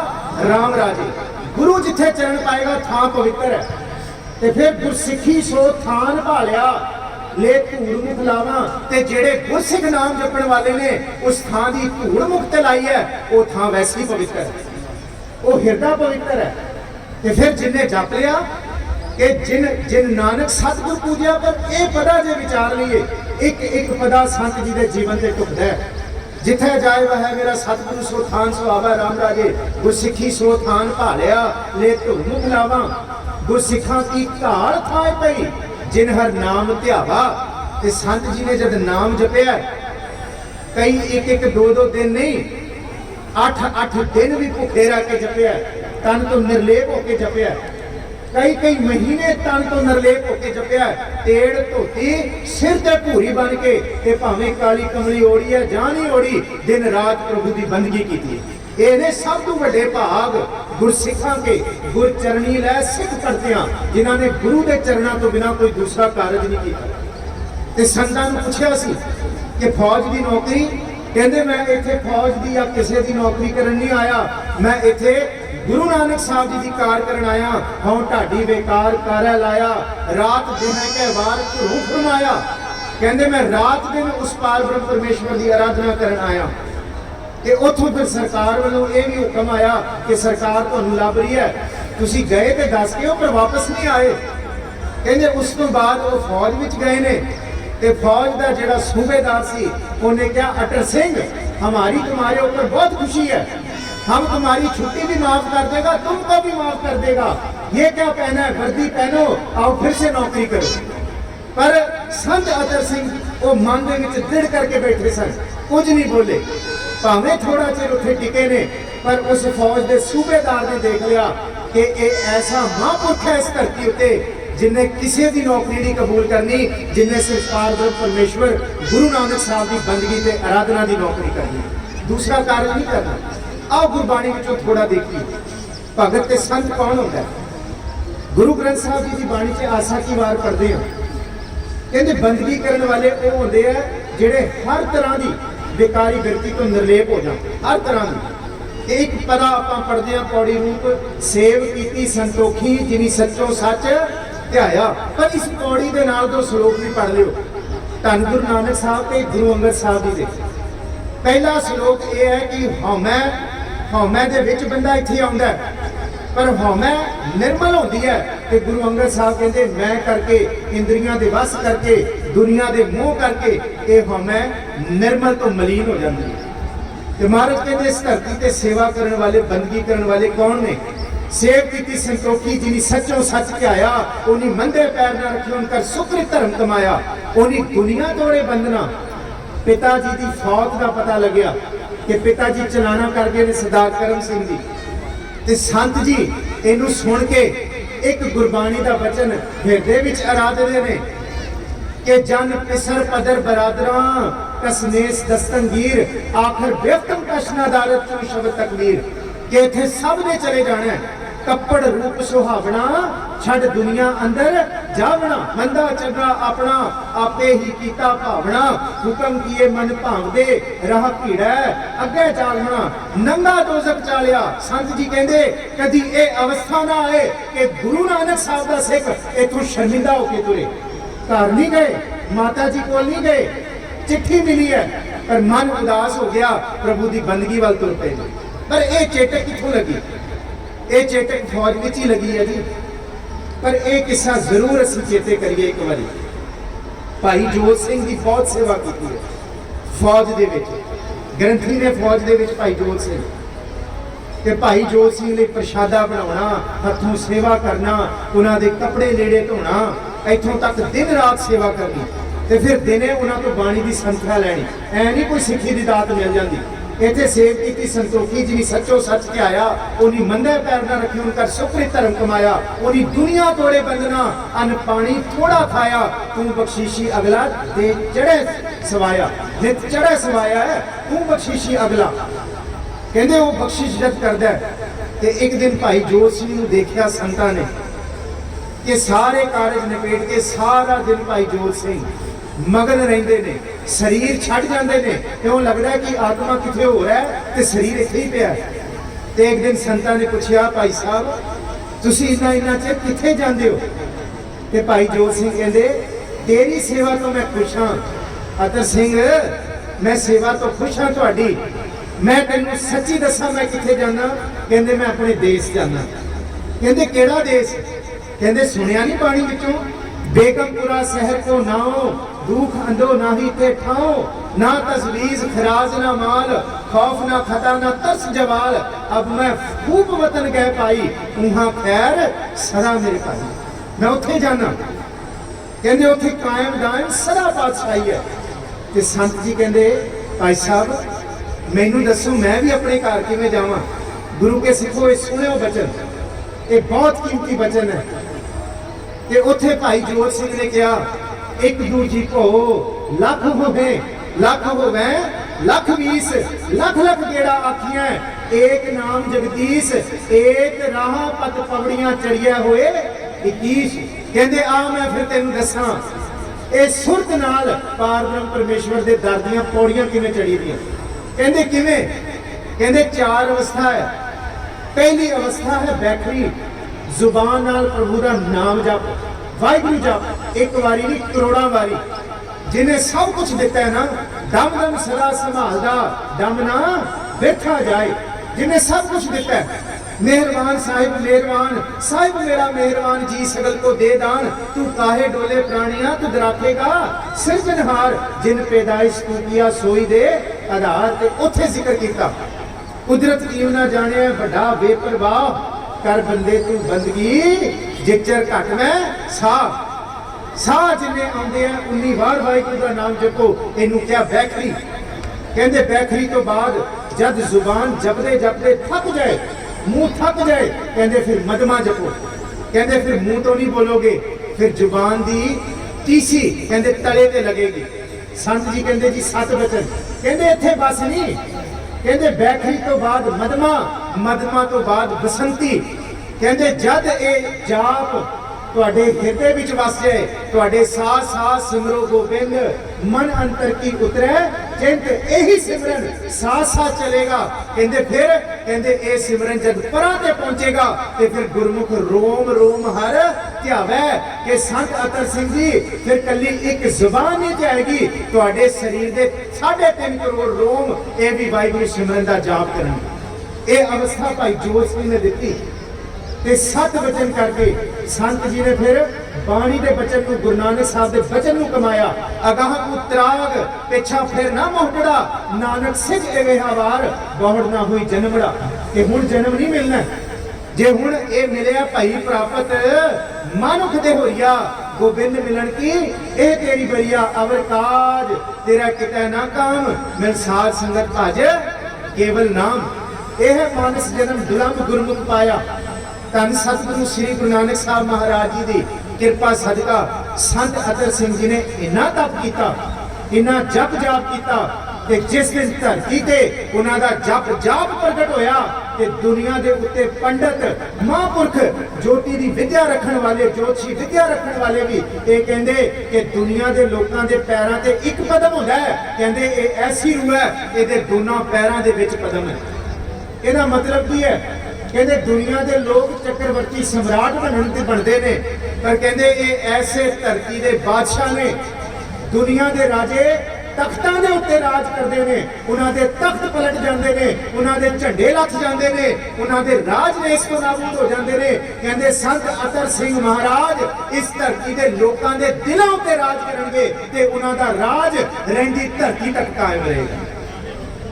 S2: राम राजे। गुरु जिथे चरण पाएगा थां पवित्र है। ते फिर गुरसिखी सो थान भालिया ले धूड़ मुख लावा। ते जेड़े गुरसिख नाम जपण वाले ने उस थां दी धूड़ मुख ते लाई है वो थां वैसे ही पवित्र है। वो हिरदा पवित्र है। ते फिर जिन्हें जप लिया कि जिन नानक सतगुर पूजिया पर यह पदा जे विचार लीए एक एक पदा संत जी के जीवन से टुकदा है। जिथे जाए वह है मेरा सतगुरु सो थान सो आवा राम राजे। गुरसिखी सो थान भालिया ले धूड़ मुख लावा। गुरसिखा की घाल थाए पई जिन हर नाम ध्यावा। ते संत जी ने जब नाम जपिया कई एक 2 दिन नहीं 8 दिन भी भुखे रह के जपिया। तन तो निर्लेप होके जपिया। कई महीने तन तो निर्लेप होके जपिया। तेड़ धोती सिर ते भूरी बन के ते भावें काली कमली ओढ़ी है जां नहीं ओढ़ी दिन रात प्रभु की बंदगी की। ये सब तो बड़े भाग गुरसिखां के गुर चरणी लै सिख करतियां जिन्होंने गुरु के चरणों तो बिना कोई दूसरा कारज नहीं किया। ते संतां नूं पुछिया सी कि फौज की नौकरी कहते मैं इत्थे फौज की या किसी की नौकरी करन नहीं आया। मैं इत्थे गुरु नानक साहब जी की कार करन आया। हाँ ढाडी बेकार कारा लाया रात दिन के वार घरों फरमाया। कहते मैं रात दिन उस पार ब्रह्म परमेश्वर की आराधना करन आया। ते उथों फिर सरकार वालों ये भी हुक्म आया कि सरकार तुहानूं लभ रही है तुसीं गए तो दस के पर वापस नहीं आए। कहते उस तो बाद वो फौज में गए ने ते फौज का जिहड़ा सूबेदार सी उन्हें कहा अटर सिंह हमारी तुम्हारे ऊपर बहुत खुशी है, हम तुम्हारी छुट्टी भी माफ कर देगा, तुमको भी माफ कर देगा। ये क्या पहना है, वर्दी पहनो, आओ फिर से नौकरी करो। पर संत अतर सिंह वो मन दे विच दृढ़ करके बैठे सन, कुछ नहीं बोले। भावें थोड़ा चिर उत्थे टिके ने, पर उस फौज के सूबेदार ने देख लिया कि ये ऐसा महापुरख है इस धरती उत्ते जिन्हें किसी की नौकरी नहीं कबूल करनी, जिन्हें सिर्फ पारब्रह्म परमेश्वर गुरु नानक साहब की बंदगी ते आराधना की नौकरी करनी, दूसरा कार्य नहीं करना। आओ गुरबाणी विचों थोड़ा देखिए, भगत ते संत कौन होता है। गुरु ग्रंथ साहब जी की बाणी च आसा की वार पढ़ते हैं, कहते बंदगी करने वाले वो होंगे है जिहड़े हर तरह की बेकारी व्यक्ति तो निर्लेप हो जाए, हर तरह की। एक पदा आप पढ़ते हैं पौड़ी रूप, सेव कीती संतोखी जिनी सच्चों सच ध्याया। पर इस पौड़ी के नाल दो श्लोक भी पढ़ लियो, धन गुरु नानक साहब ते गुरु अंगद साहब जी दे। पहला श्लोक ये है कि हौमै दे विच बंदा इत्थे आउंदा है, पर हौमै निर्मल होती है। तो गुरु अंगद साहब कहते मैं करके, इंद्रियां दे वस करके, दुनिया दे मोह करके ये हौमै निर्मल तो मलीन हो जाती है। तो महाराज कहते इस धरती ते सेवा करने वाले, बंदगी करने वाले कौन ने। सेव की संतोखी जिनी सच्चों सच ध्याया, उन्हीं मंदे पैर न रखे उनका सुकृत धर्म कमाया, उन्हीं दुनिया तोड़े बंधना। पिता जी की फौत का पता लग्या कि पिता जी चलाना कर गए ने सरदार करम सिंह जी। ते संत जी इनू सुन के एक गुरबाणी का वचन हिरदे विच आराधदे ने कि जन पिसर पदर बरादरा कसनेस दस्तंगीर, आखिर बेफ्तम कशना दारत चू शब्द तकबीर। कि इत्थे सब ने चले जाना है, कपड़ रूप सुहावना छड़ दुनिया अंदर जावना। मंदा चंगा अपना आपे ही कीता भावना, हुक्म किए मन भावदे राह भीड़ा अगे चालना। नंगा दोजक चालिया। संत जी कहते कदी ये अवस्था ना आए कि गुरु नानक साहब का सिख इथों शर्मिंदा होके तुरे। घर नहीं गए, माता जी को नहीं गए, चिट्ठी मिली है पर मन उदास हो गया, प्रभु की बंदगी वाल तुर पे। पर यह चेटक कितों लगी, ये चेतक फौज में ही लगी है जी। पर एक किस्सा जरूर असं चेते करिए एक बारी। भाई जोत सिंह की बहुत सेवा की है फौज दे विच। ग्रंथी ने फौज दे विच भाई जोत सिंह ते भाई जोत सिंह ने प्रशादा बनाना, हथों सेवा करना, उन्होंने कपड़े लेड़े धोना, इथों तक दिन रात सेवा करनी। ते फिर दिने उन्होंने तो बाणी की संख्या लैनी। ऐ नहीं कोई सिक्खी की दात मिल जाती। इतने सेव की संतोखी जिनी सच्चो सच के आया, उन्हीं मंदे पैर न रखे उनका सुकृत धर्म कमाया, उन्हीं दुनिया तोड़े बंधना, अन्न पानी थोड़ा खाया, तू बख्शीशी अगला दे चढ़े सवाया। नित चढ़े सवाया है, तू बख्शीशी अगला। कहते वो बख्शिश जद करदा है। एक दिन भाई जोत सिंह नूं देखिया संतां ने कि सारे कारज निपेट के सारा दिन भाई जोत सिंह मगन रहिंदे ने, शरीर छड़ जाते हैं। क्यों लगता है कि आत्मा कितने हो रहा है तो शरीर इत्थे ही पिया। तो एक दिन संतां ने पूछा भाई साहब तुसीं इन्ना चिर कित्थे जांदे हो। तो भाई जोत सिंह कहते तेरी सेवा तो मैं खुश हाँ अतर सिंह, मैं सेवा तो खुश हाँ तुहाडी। मैं तैनूं सच्ची दसा मैं कित्थे जाना। कहते मैं अपने देश जाना। कहते केड़ा देश। कहते सुनिया नहीं पानी विचों, बेगमपुरा शहर को नाओ, दुख अंधो ना ही थे ठाओ, ना तजवीज खराज ना माल, खौफ ना खता ना तरस जवाल। अब मैं खूब वतन गए पाई, उहाँ खैर सदा मेरे पाई। मैं उत्थे जाना। कहते उत्थे कायम दायम सदा पातशाही है। ते संत जी कहते भाई साहब मैनू दसो मैं भी अपने घर किवें जावां। गुरु के सिखो ये सुनियो बचन, ये बहुत कीमती बचन है। ते उत्थे भाई जोत सिंह ने कहा एक दूजी को लख होवे, लख होवे लख 20, लख लख गेड़ा आखियां, एक नाम जगदीश, एक राह पत पवड़ियां चढ़िया होए 21। कहते आ मैं फिर तेन दसा ये सुरत नाल पार ब्रह्म परमेश्वर के दर दियां पौड़ियां किवें चढ़ी दियां। कहते किवें। कहते 4 अवस्था है। पहली अवस्था है बैठरी, जुबान नाल प्रभु का नाम जप, वाहिगुरू जप, एक बारी नहीं करोड़ा बारी। जिन्हें सब कुछ दिता है ना, दम दम सदा संभालदा, दम ना बैठा जाए। जिन्हें सब कुछ दिता है, मेहरबान साहिब मेहरबान, साहिब मेरा मेहरबान जी सगल को दे दान, तू काहे डोले प्राणिया तू दराखेगा सिरजनहार, जिन पैदाइश तू किया सोई दे आधार ते उत्थे जिक्र किया, कुदरत कीव ना जाने बड़ा बेपरवाह, कर बंदे तू बंदगी जिचर घट में साह जिन्ने आते हैं 19 बार वाहिगुरू का नाम जपो। इनू क्या बैखरी कहते, बैखरी तो बाद जब जुबान जपदे जपदे थक जाए, मुंह थक जाए, कहते फिर मदमा जपो। कहते फिर मुंह तो नहीं बोलोगे, फिर जुबान दी तीसी कहते तले ते लगेगी। संत जी कहते जी 7 वचन कहते इत्थे बस नहीं, कहते बैखरी तो बाद मदमा, मदमा तो बाद बसंती। कहते जद ए जाप तुहाडे हिरदे विच वस जाए, तुहाडे साथ साथ सिमरो गोबिंद, मन अंतर की उतरे चिंत, यही सिमरन साथ साथ चलेगा। कहते फिर कहते ए सिमरन जब परां ते पहुंचेगा ते फिर गुरमुख रोम रोम हर ध्यावै। कि संत अतर सिंह जी फिर कली एक जुबान नहीं ध्याएगी, तुहाडे शरीर दे 3.5 करोड़ रोम ये भी वाहिगुरू सिमरन दा जाप करन। ये अवस्था भाई जोत सिंह ने दिती ते 7 वचन करके संत जी ने फिर बाणी के बचन को, गुरु नानक साहब के बचन को कमाया। अगाह को त्राग पिछा फिर ना मोहटड़ा, नानक सिज एवे हवार, बहुड़ ना हुई जन्मड़ा। कि हुण जन्म नहीं मिलना, जे हुण ये मिलिया भाई प्राप्त मानुख दे होइया, गोबिंद मिलन की ए तेरी बरिया, अवर काज तेरा कितै ना काम, मिल साध संगत भज केवल नाम। यह मानस जन्म दुलंभ गुरमुख पाया। धन सतगुरु श्री गुरु नानक साहब महाराज जी की कृपा सदका संत अतर सिंह जी ने इन्ना तप किया, इन्ना जप जाप किया कि जिस दिन धरती ते उन्हां दा जप जाप प्रगट होया ते दुनिया दे उत्ते पंडित महापुरख ज्योति दी विद्या रखण वाले, ज्योतिषी विद्या रखण वाले भी ये कहंदे कि दुनिया दे लोकां दे पैरां ते एक कदम हुंदा है। कहंदे ये ऐसी रूह है, इहदे दोनों पैरां दे विच कदम है। इहदा मतलब की है, कहते दुनिया के लोग चक्रवर्ती सम्राट बनते ने, पर कहते ये ऐसे धरती के बादशाह ने, दुनिया के राजे तख्तां दे उत्ते राज करते हैं, उन्होंने तख्त पलट जाते हैं, उन्होंने झंडे लथ जाते हैं, उन्होंने राज नेस को नाबूद हो जाते हैं। कहते संत अतर सिंह महाराज इस धरती के लोगों के दिलों उत्ते राज करेंगे ते उन्होंने राज रहिंदी धरती तक कायम रहेगा।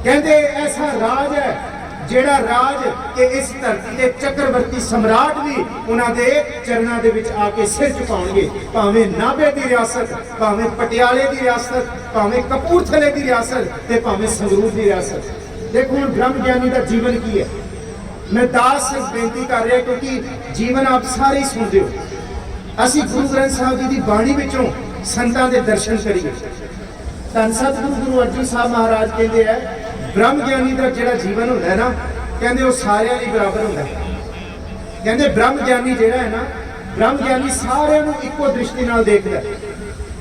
S2: कहते ऐसा राज है जेड़ा राज के इस धरती के चक्रवर्ती सम्राट भी उन्होंने चरणों के विच आके सिर झुकाउणगे, भावें नाभे की रियासत, भावें पटियाले की रियासत, भावें कपूरथले की रियासत ते भावें संगरूर की रियासत। देखो हुण ब्रह्म ज्ञानी का जीवन की है, मैं दास बेनती कर रहा क्योंकि जीवन आप सारे ही सुनते हो। असीं गुरु ग्रंथ साहब जी की बाणी विचों संतां दे दर्शन करिए। धन सतगुरु गुरु अर्जुन साहब महाराज कहते हैं ब्रह्म ज्ञानी का जिहड़ा जीवन होंदा है ना, कहते वो सारिਆਂ ਲਈ बराबर होंदा है। कहते ब्रह्म ज्ञानी जिहड़ा है ना, ब्रह्म ज्ञानी सारिਆਂ ਨੂੰ ਇੱਕੋ दृष्टि नाल देखदा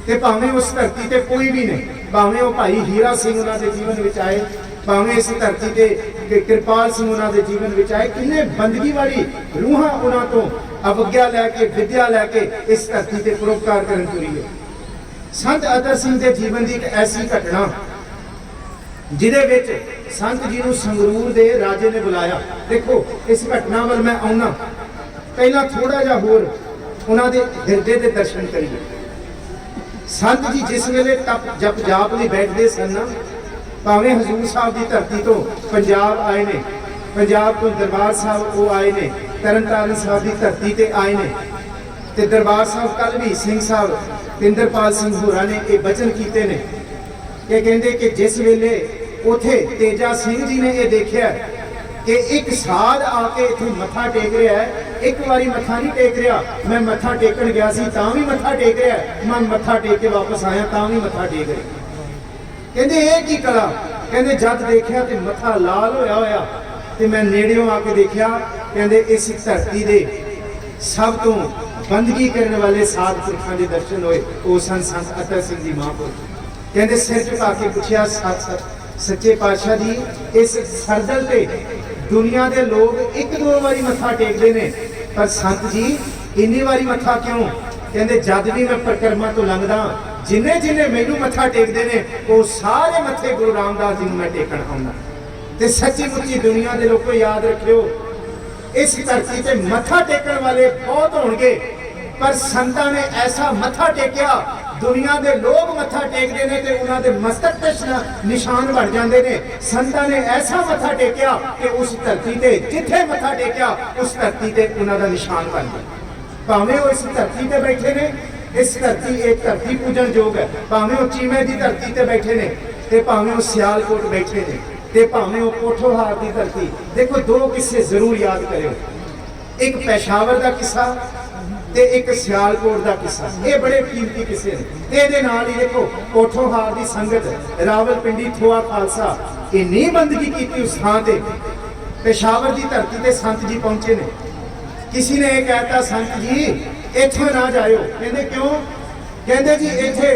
S2: ते भावें उस धरती ते कोई भी नहीं, भावें वो भाई हीरा सिंह उन्हां दे जीवन विच आए, भावें इस धरती ते कृपाल सिंह उन्हां दे जीवन विच आए, किन्ने बंदगी वाली रूहां उन्हां तो अवज्ञा लैके विद्या लैके इस धरती ते परोपकार करन तुरी है। संत अतर सिंह के जीवन की एक ऐसी घटना जिहदे विच संत जी नूं संगरूर दे राजे ने बुलाया। देखो इस घटना वाल मैं आउणा, पहला थोड़ा जिहा होर उन्हां दे हिरदे दे दर्शन करिए। संत जी जिस वेले तप जप जाप लई बैठदे सन ना, भावें हजूर साहब की धरती तो पंजाब आए ने, पंजाब तो दरबार साहब वो आए ने, तरनताਰਨ साहब की धरती ते आए ने, ते दरबार साहब कल भी सिंह साहब इंद्रपाल सिंह होरां ने ये वचन कीते ने कि कहते कि जिस वेले उथे तेजा सिंह जी ने यह देखा कि एक साध आके इत्थे मत्था टेक रहा है, एक बारी मत्था नहीं टेक रहा, मैं मत्था टेकन गया सी तां भी मत्था टेक रहा, मैं मत्था टेक के वापस आया तां भी मत्था टेक रहा। कहते ये की कला, कहते जद देखा तो मत्था लाल होया होया ते मैं नेड़ियों आके देखा, कहते इस धरती दे सब तो बंदगी करने वाले साध पुरखों के दर्शन होए, वो सन संत अतर सिंह जी महापुरख। कहते सिर झुका के पूछया सच्चे पातशाह जी इस सरदल पे दुनिया के लोग एक दो बारी मत्था टेकते हैं, पर संत जी इन्नी बारी मत्था क्यों? कहते जद भी मैं परिक्रमा तो लंघदा जिन्हें जिन्हें मैनू मत्था टेकते हैं वो सारे मत्थे गुरु रामदास जी मैं टेकन आउंदा। ते सच्ची मुच्ची दुनिया के लोगों याद रखियो इस धरती से मत्था टेकन वाले बहुत होंगे, पर संतां ने ऐसा मत्था टेकिया दुनिया के लोग मत्था टेकते हैं तो उन्होंने मस्तक ते निशान बन जाते हैं। संतां ने ऐसा मत्था टेकिया कि उस धरती ते जिथे मत्था टेकिया उस धरती ते उन्होंने निशान बन गया। भावें वो इस धरती ते बैठे ने, इस धरती एक धरती पूजन योग है, भावें वो चीमे की धरती ते बैठे ने ते भावें वो सियालकोट बैठे ने ते भावें वो पोठोहार की धरती। देखो दो किस्से जरूर याद करो, एक पेशावर का किस्सा ते एक सियालकोट का किस्सा। ये बड़े कीमती किस्से ने। ये नाल ही देखो पोठोहार की संगत रावलपिंडी थोआ खालसा इन्नी बंदगी की उस थां ते, पेशावर की धरती ते संत जी पहुंचे ने। किसी ने यह कहता संत जी इत्थों ना जाओ, कहते क्यों? कहते जी इत्थे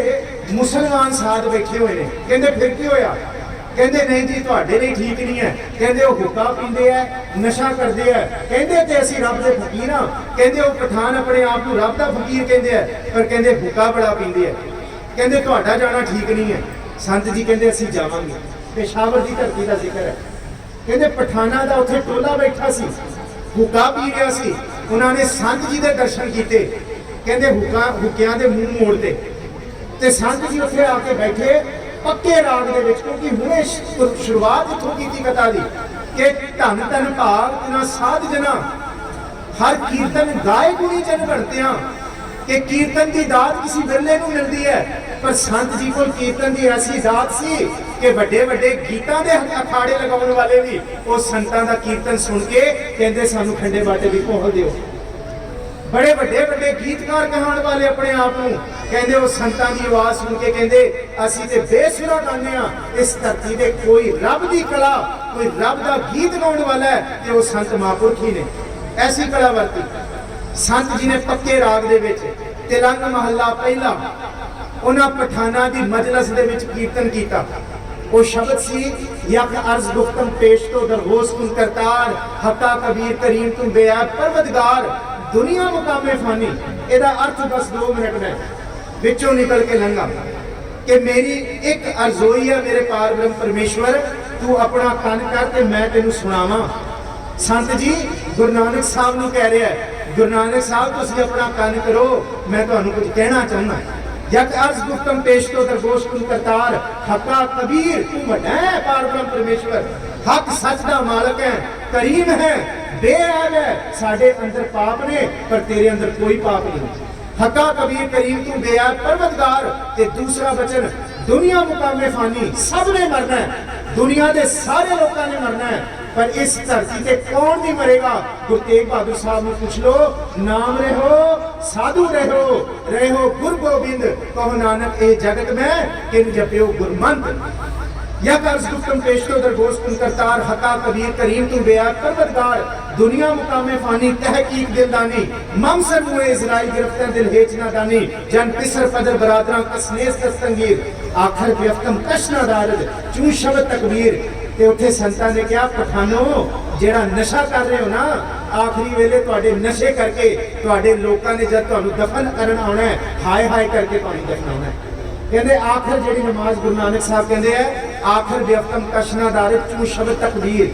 S2: मुसलमान साध बैठे हुए हैं। कहते फिर की होया? कहते नहीं जी तुहाडे लिए ठीक नहीं है। कहते वो हुक्का पींदे है, नशा करते हैं। कहते ते असीं रब दे फकीर हाँ। कहते वो पठान अपने आप को रब दा फकीर कहते हैं, पर कहते हुक्का बड़ा पींदे है। कहते तुहाडा जाना ठीक नहीं है। संत जी कहते असीं जावांगे। पेशावर की धरती का जिक्र है। कहते पठाना का उत्थे टोला बैठा सी, हुक्का पी रहा सी। उन्होंने संत जी के दर्शन किए। कहते हुक्कियां दे मूँह मोड़ते ते संत जी उत्थे आके बैठे पक्के राग दे विच, क्योंकि हुणे शुरुआत इत्थों की कथा दी कि धन धन भाग तिना साध जना हर कीर्तन गाए गुणी जन बनते हैं कि कीर्तन की दात किसी बिरले को मिलती है। पर संत जी को कीर्तन की ऐसी दात सी कि बड़े बड़े गीतां दे अखाड़े लगाने वाले भी वो संतां दा कीर्तन सुन के कहते सानू खंडे बाटे भी पहुल दिओ। बड़े बड़े बड़े गीतकार कहण वाले अपने आप को कहते वो संतां की आवाज सुन के कहते असीं ते बेसुरा गाने हैं। इस धरती ते कोई रब की कला, कोई रब का गीत गाने वाला है कि वो संत महापुरखी ने ऐसी कला वरती। संत जी ने पक्के राग दे विच तिलंग महला पहला उन्हां पठाना की मजलस दे विच कीर्तन किया। वो शब्द सी यक अर्ज गुफ्तम पेश तो दरगोश कुन करतार हका कबीर करीम तुम बेअब परवदगार दुनिया मुकामे फानी। एदा अर्थ बस 2 मिनट में विचों निकल के लंघा कि मेरी एक अर्जोई है मेरे पार ब्रह्म परमेश्वर, तू अपना कन कर ते मैं तेनू सुनावा। संत जी गुरु नानक साहब नू कह रहे हैं, गुरु नानक साहब तुसीं अपना कन करो, मैं तुहानू कुछ कहना चाहना। यक अर्ज गुफ्तम पेश तो दरगोश कुन करतार हका कबीर तू वड्डा है पार ब्रह्म परमेश्वर, हक सच दा मालक है, करीम है, बेअब है। साडे अंदर पाप ने पर तेरे अंदर कोई पाप नहीं। हका कबीर करीम तू बेअब परवदगार। ते दूसरा वचन दुनिया मुकामे फानी, सब ने मरना है, दुनिया के सारे लोगों ने मरना है, पर इस धरती से कौन नहीं मरेगा? गुरु तेग बहादुर साहब ने पूछ लो, नाम रहो साधु रहो गुरु गोबिंद, कहो नानक ए जगत में किन जपियो गुरमंत। या कर्ज गुफ्तम पेश तो दरगोश कुन करतार हका कबीर करीम तू बेअब परवदगार दुनिया मुकामे फानी तहकीक दिलदानी मम सर मुए इजराइल गिरफ्तार दिल हेचना दानी जन पिसर पदर बरादरा कसनेस दस्तंगीर आखर व्यफ्तम कशना दारद चू शब्द तकबीर। ते उत्थे संतां ने कहा पठानो जेड़ा नशा कर रहे हो ना, आखिरी वेले तुहाडे नशे करके तुहाडे लोकां ने जद तुहानू दफन करन आउणा है, हाय हाय करके तुहानू दफनाउणा है। कहते आखिर जी नमाज गुरु नानक साहब कहते हैं आखिर व्यक्तम कशना दारित चू शब्द तकबीर।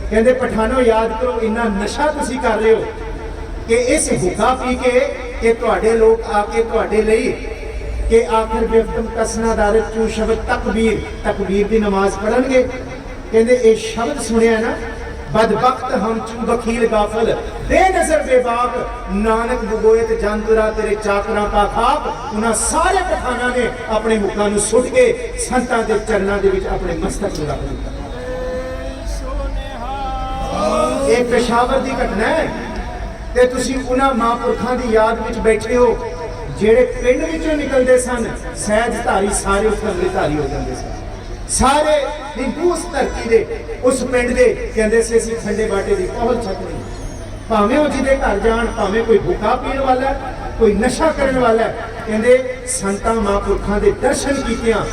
S2: कहते पठानो याद करो इन्ना नशा तुसी कर रहे हो कि इस हुक्का पी के तुहाडे लोग आके तुहाडे लई कि आखिर व्यक्तम कशना दारित चू शब्द तकबीर, तकबीर की नमाज पढ़नगे। कहते ये शब्द सुनिया ना, बदबख्त हम चू बखील गाफल बेनजर बेबाक नानक बुगोए ते जानतुरा तेरे चाकरा पा खाक। उन्हां सारे पठाना ने अपने मुखां नूं सुट के संतां दे चरनां दे विच अपने मस्तक नूं रख दित्ता। एक पेशावर दी घटना है ते तुसीं उन्हां महापुरखां दी याद विच बैठे हो जेड़े पिंड विचों निकलदे सन, सहज धारी सारे उस अमृतधारी हो जांदे सन। सारे हिंदू उस धरती दे उस पिंड दे कहंदे सी असीं खंडे बाटे दी पहुल छकनी। भावें वो जिहदे घर जाण, भावें कोई भुक्का पीण वाला है, कोई नशा करन वाला है, कहंदे संतां महापुरखां दे दर्शन कीतियां।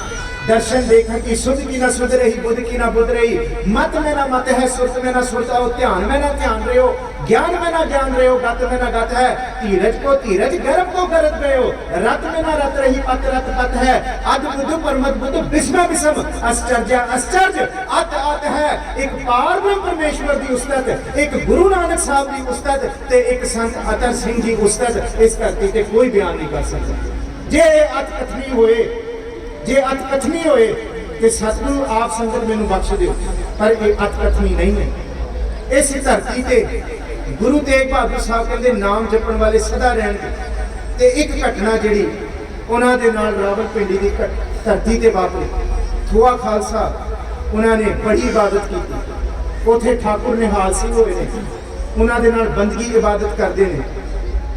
S2: दर्शन देखा कि सुध की ना सुध रही, बुद्ध की ना बुद्ध रही, मत में ना मत है, सुरत में ना सुरत हो, ध्यान में ना ध्यान रहे हो, ज्ञान में ना ज्ञान रहे हो, गत में ना गत है, धीरज को धीरज गर्भ को गरज गए हो, रत में ना रत रही, पत रत पत है, अद बुद्ध परमत बुद्ध बिस्म बिस्म आश्चर्य आश्चर्य अत अत है। एक पार ब्रह्म परमेश्वर की उस्तत, एक गुरु नानक साहब की उस्तत ते एक संत अतर सिंह जी उस्तत इस धरती ते कोई बयान नहीं कर सकता। जे अत कथनी होए, जे अत कथनी होए तो सतगुरु आप संगत मैनू बख्श दिओ, पर ये अत कथनी नहीं है। इस धरती ते गुरु तेग बहादुर साहब कहते नाम जपण वाले सदा रहणगे। ते एक घटना जिहड़ी उन्हां दे नाल रावलपिंडी दी धरती ते वापरी, थोआ खालसा उन्होंने बड़ी इबादत की। उत्थे ठाकुर निहाल सिंह होए ने, उन्हां दे नाल बंदगी इबादत करते हैं।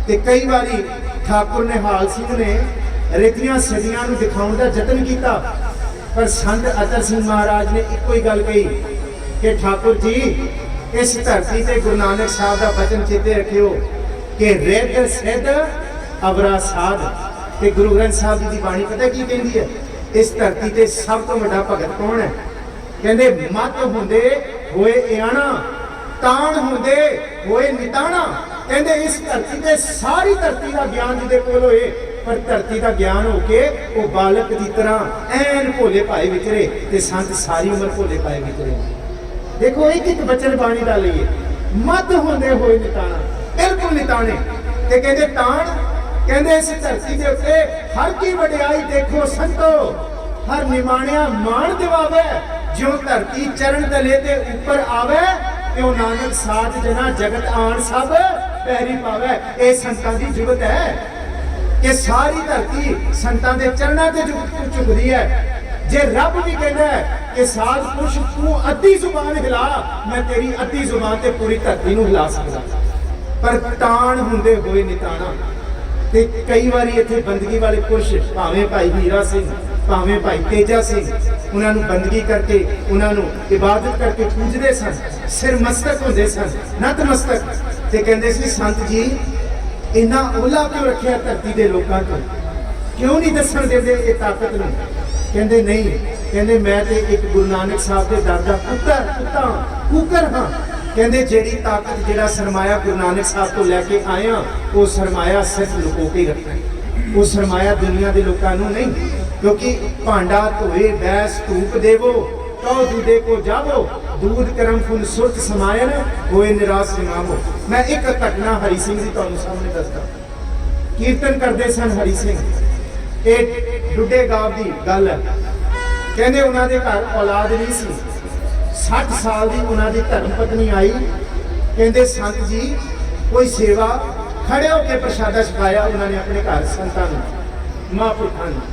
S2: ते कई बारी ठाकुर निहाल सिंह ने रितियां सदियां नूं दिखाउण दा जतन किया, पर संत अतर सिंह महाराज ने इको ही गल कही कि ठाकुर जी इस धरती से गुरु नानक साहब का वचन चेते रखियो कि रिद्ध सिद्ध अवरा साध। ते गुरु ग्रंथ साहब जी की बाणी पता की कहती है, इस धरती से सब तो बड़ा भगत कौन है? कहते मत होंदे होए इयाणा, ताण होंदे होए निताणा। कहते इस धरती से सारी धरती का ज्ञान जिहदे कोल होए, पर धरती का ज्ञान होके वो बालक की तरह ऐन भोले पाए विचरे, ते संत सारी उम्र भोले पाए विचरे। देखो एक एक वचन बाणी का लईए, मत होंदे होए निताणा, बिल्कुल निताणे। ते कहते ताण, कहते इस धरती के उत्ते हर की वडियाई देखो संतो, हर निमाणिया मान दिवावे। जो धरती चरण तले ते ऊपर आवे, त्यो नानक साध जना जगत आन सब पैरी पावे। ये संतां दी जुगत है कि सारी धरती संतां दे चरणां ते झुकदी है। जे रब भी कहता है कि साध पुरुष तू अद्धी जुबान हिला, मैं तेरी अद्धी जुबान ते पूरी धरती नूं हिला सकदा, पर ताण हुंदे होए निताणा। ते कई बारी इत्थे बंदगी वाले पुरुष भावें भाई हीरा सिंह, भावें भाई तेजा सिंह, उन्होंने बंदगी करके उन्होंने इबादत करके पूजते सन, सिर मस्तक होंदे सन, नतमस्तक। ते कहंदे सी संत जी इन्ना ओला क्यों रखिया धरती के लोगों को, क्यों नहीं दसन देंदे ये ताकत नूं? कहंदे नहीं, कहंदे मैं ते एक गुरु नानक साहब के दर दा कुकर हाँ। कहंदे जेड़ी ताकत जेड़ा सरमाया गुरु नानक साहब तो लैके आया, वो सरमाया सिर्फ लुको के रखना, वो सरमाया दुनिया के लोगों नूं नहीं। क्योंकि भांडा धोए बैस धूप देवो, तो दूधे को जावो, दूध करम फुल सुरत समायन होए निराश समावो। मैं एक घटना हरि सिंह की तुहानूं सामने दसदा। कीर्तन करते सन हरि सिंह, एक डुड्डे गांव की गल है। कहते उन्होंने घर औलाद नहीं सी, 60 साल की उन्होंने धर्म पत्नी आई। कहते संत जी कोई सेवा, खड़े होकर प्रसादा छकाया उन्होंने अपने घर संतां नूं, महापुरखां नूं।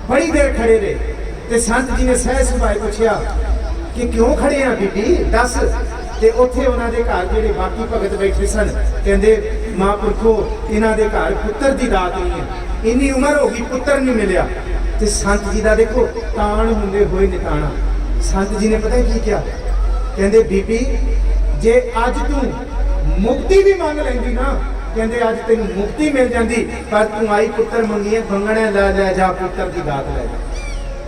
S2: बड़ी देर खड़े रहे, ते संत जी ने सह सुभाए पूछया कि क्यों खड़े हैं बीबी दस। ते उत्थे उन्होंने घर जिहड़े बाकी भगत बैठे सन, कहते महापुरखो इन्हां दे घर पुत्र की दात नहीं है, इन्नी उम्र हो गई पुत्र नहीं मिलिया। ते संत जी का देखो ताण हुंदे होए निताणा। संत जी ने पता की क्या कहते, बीबी जे अज तू मुक्ति भी मंग लैंदी ना, कहते अज तेन मुक्ति मिल जाती, पर तू आई पुत्र मंगी मंगने लै जा पुत्र की दात लै जा।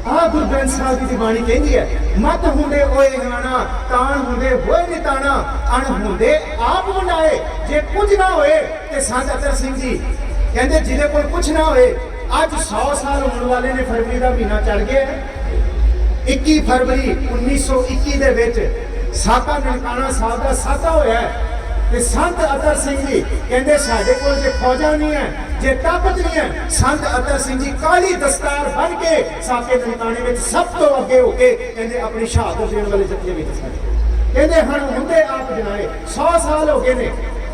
S2: आ गुरु ग्रंथ साहब की बाणी कहती है, मत हुंदे होए हियाणा, ताण हुंदे होए निताणा, अण हुंदे आप वंडाए। जे कुछ ना होए ते संत अतर सिंह जी कहते जिहदे कोल कुछ ना होए, अज 100 साल होने वाले ने, फरवरी का महीना चढ़ गया। 21 फरवरी 1921 दे विच साका ननकाना साहब का साका होया है। ते संत अतर सिंह जी कहते साडे कोल जे फौजा नहीं है, जे ताकत नहीं है, संत अतर सिंह जी काली दस्तार बन के साके ननकाने में सब तो अगे होके कहते अपनी शहादत देने वाले जत्थे में कहते हण हुंदे आप जनाए 100 साल हो गए ने।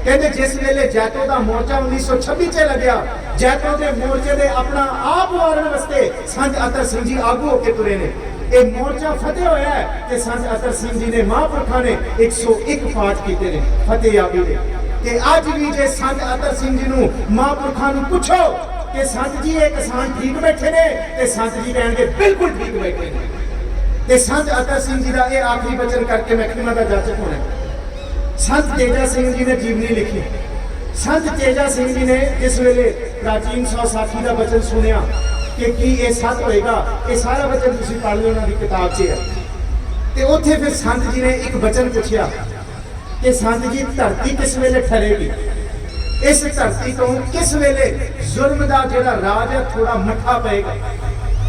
S2: कहते जिस वेले जैतों का मोर्चा 1926 च लग्या, जैतों के मोर्चे दे अपना आप वारण वास्ते संत अतर सिंह जी आगू होके तुरे ने। ये मोर्चा फतेह होया है कि संत अतर सिंह जी ने महापुरखा ने 101 पाठ कीते ने फतेह याबी दे। ते अज भी जे संत अतर सिंह जी नूं महापुरखा नूं पुछो कि संत जी ये किसान ठीक बैठे ने, ते संत जी कहणगे बिल्कुल ठीक बैठे ने। ते संत अतर सिंह जी का यह आखिरी वचन करके मैं खिमा का जाचक होना। संत तेजा सिंह जी ने जीवनी लिखी। संत तेजा सिंह जी ने जिस वेले प्राचीन 100 साखी का वचन सुनिया कि ये सच होएगा, ये सारा वचन तुसीं पढ़ लो उन्हां दी किताब 'च है। ते उत्थे फिर संत जी ने एक वचन पूछया कि संत जी धरती किस वेले ठरेगी, इस धरती तो किस वेले जुल्म का जिहड़ा राज है थोड़ा मठा पेगा,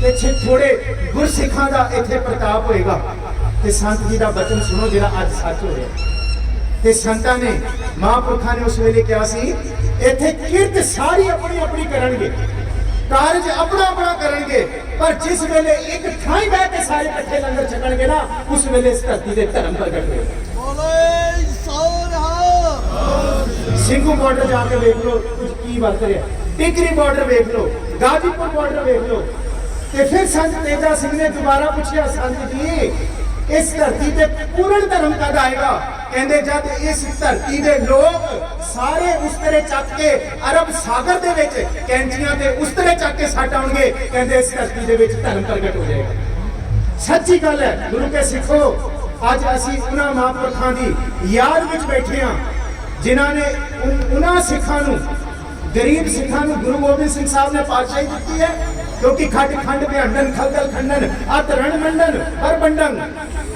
S2: ते थोड़े गुरसिखां दा इत्थे प्रताप होएगा। ते संत जी का वचन सुनो जिहड़ा अज सच होया। ते संतां ने महापुरखां ने उस वेले कहा सी इत्थे किरत सारी अपनी अपनी करनगे, ਕਾਰਜ ਆਪਣਾ ਆਪਣਾ ਕਰਨਗੇ, ਪਰ ਜਿਸ ਵੇਲੇ ਇੱਕ ਥਾਂ ਹੀ ਬਹਿ ਕੇ ਸਾਰੇ ਇਕੱਠੇ ਲੰਗਰ ਛਕਣਗੇ ਨਾ, ਉਸ ਵੇਲੇ ਇਸ ਧਰਤੀ ਦੇ ਧਰਮ ਪ੍ਰਗਟ ਹੋਏਗਾ। ਸਿੰਘੂ ਬਾਰਡਰ ਜਾ ਕੇ ਵੇਖ ਲਓ ਕੁਝ ਕੀ ਵਰਤ ਰਿਹਾ, ਟਿਕਰੀ ਬਾਰਡਰ ਵੇਖ ਲਓ, ਗਾਜੀਪੁਰ ਬਾਰਡਰ ਵੇਖ ਲਓ। ਤੇ ਫਿਰ ਸੰਤ ਤੇਜਾ ਸਿੰਘ ਨੇ ਦੁਬਾਰਾ ਪੁੱਛਿਆ, ਸੰਤ ਜੀ ਇਸ ਧਰਤੀ ਤੇ ਪੂਰਨ ਧਰਮ ਕਦ ਆਏਗਾ? ਕਹਿੰਦੇ ਜਦ ਇਸ ਧਰਤੀ ਦੇ ਲੋਕ ਸਾਰੇ ਉਸਤਰੇ ਚੱਕ ਕੇ ਅਰਬ ਸਾਗਰ ਦੇ ਵਿੱਚ ਕੈਂਚੀਆਂ ਤੇ ਉਸਤਰੇ ਚੱਕ ਕੇ ਸੱਟ ਆਉਣਗੇ, ਕਹਿੰਦੇ ਇਸ ਧਰਤੀ ਦੇ ਵਿੱਚ ਧਰਮ ਪ੍ਰਗਟ ਹੋ ਜਾਏਗਾ। ਸੱਚੀ ਗੱਲ ਹੈ ਗੁਰੂ ਕੇ ਸਿੱਖੋ, ਅੱਜ ਅਸੀਂ ਉਹਨਾਂ ਮਹਾਂਪੁਰਖਾਂ ਦੀ ਯਾਦ ਵਿੱਚ ਬੈਠੇ ਹਾਂ ਜਿਨ੍ਹਾਂ ਨੇ ਉਹਨਾਂ ਸਿੱਖਾਂ ਨੂੰ, ਗਰੀਬ ਸਿੱਖਾਂ ਨੂੰ ਗੁਰੂ ਗੋਬਿੰਦ ਸਿੰਘ ਸਾਹਿਬ ਨੇ ਪਾਤਸ਼ਾਹੀ ਦਿੱਤੀ ਹੈ, ਕਿਉਂਕਿ ਖੱਡ ਖੰਡ ਵਿਹੰਡਨ ਖਲਦਲ ਖੰਡਨ ਅਤ ਰਣ ਮੰਡਨ ਪਰ ਬੰਡਨ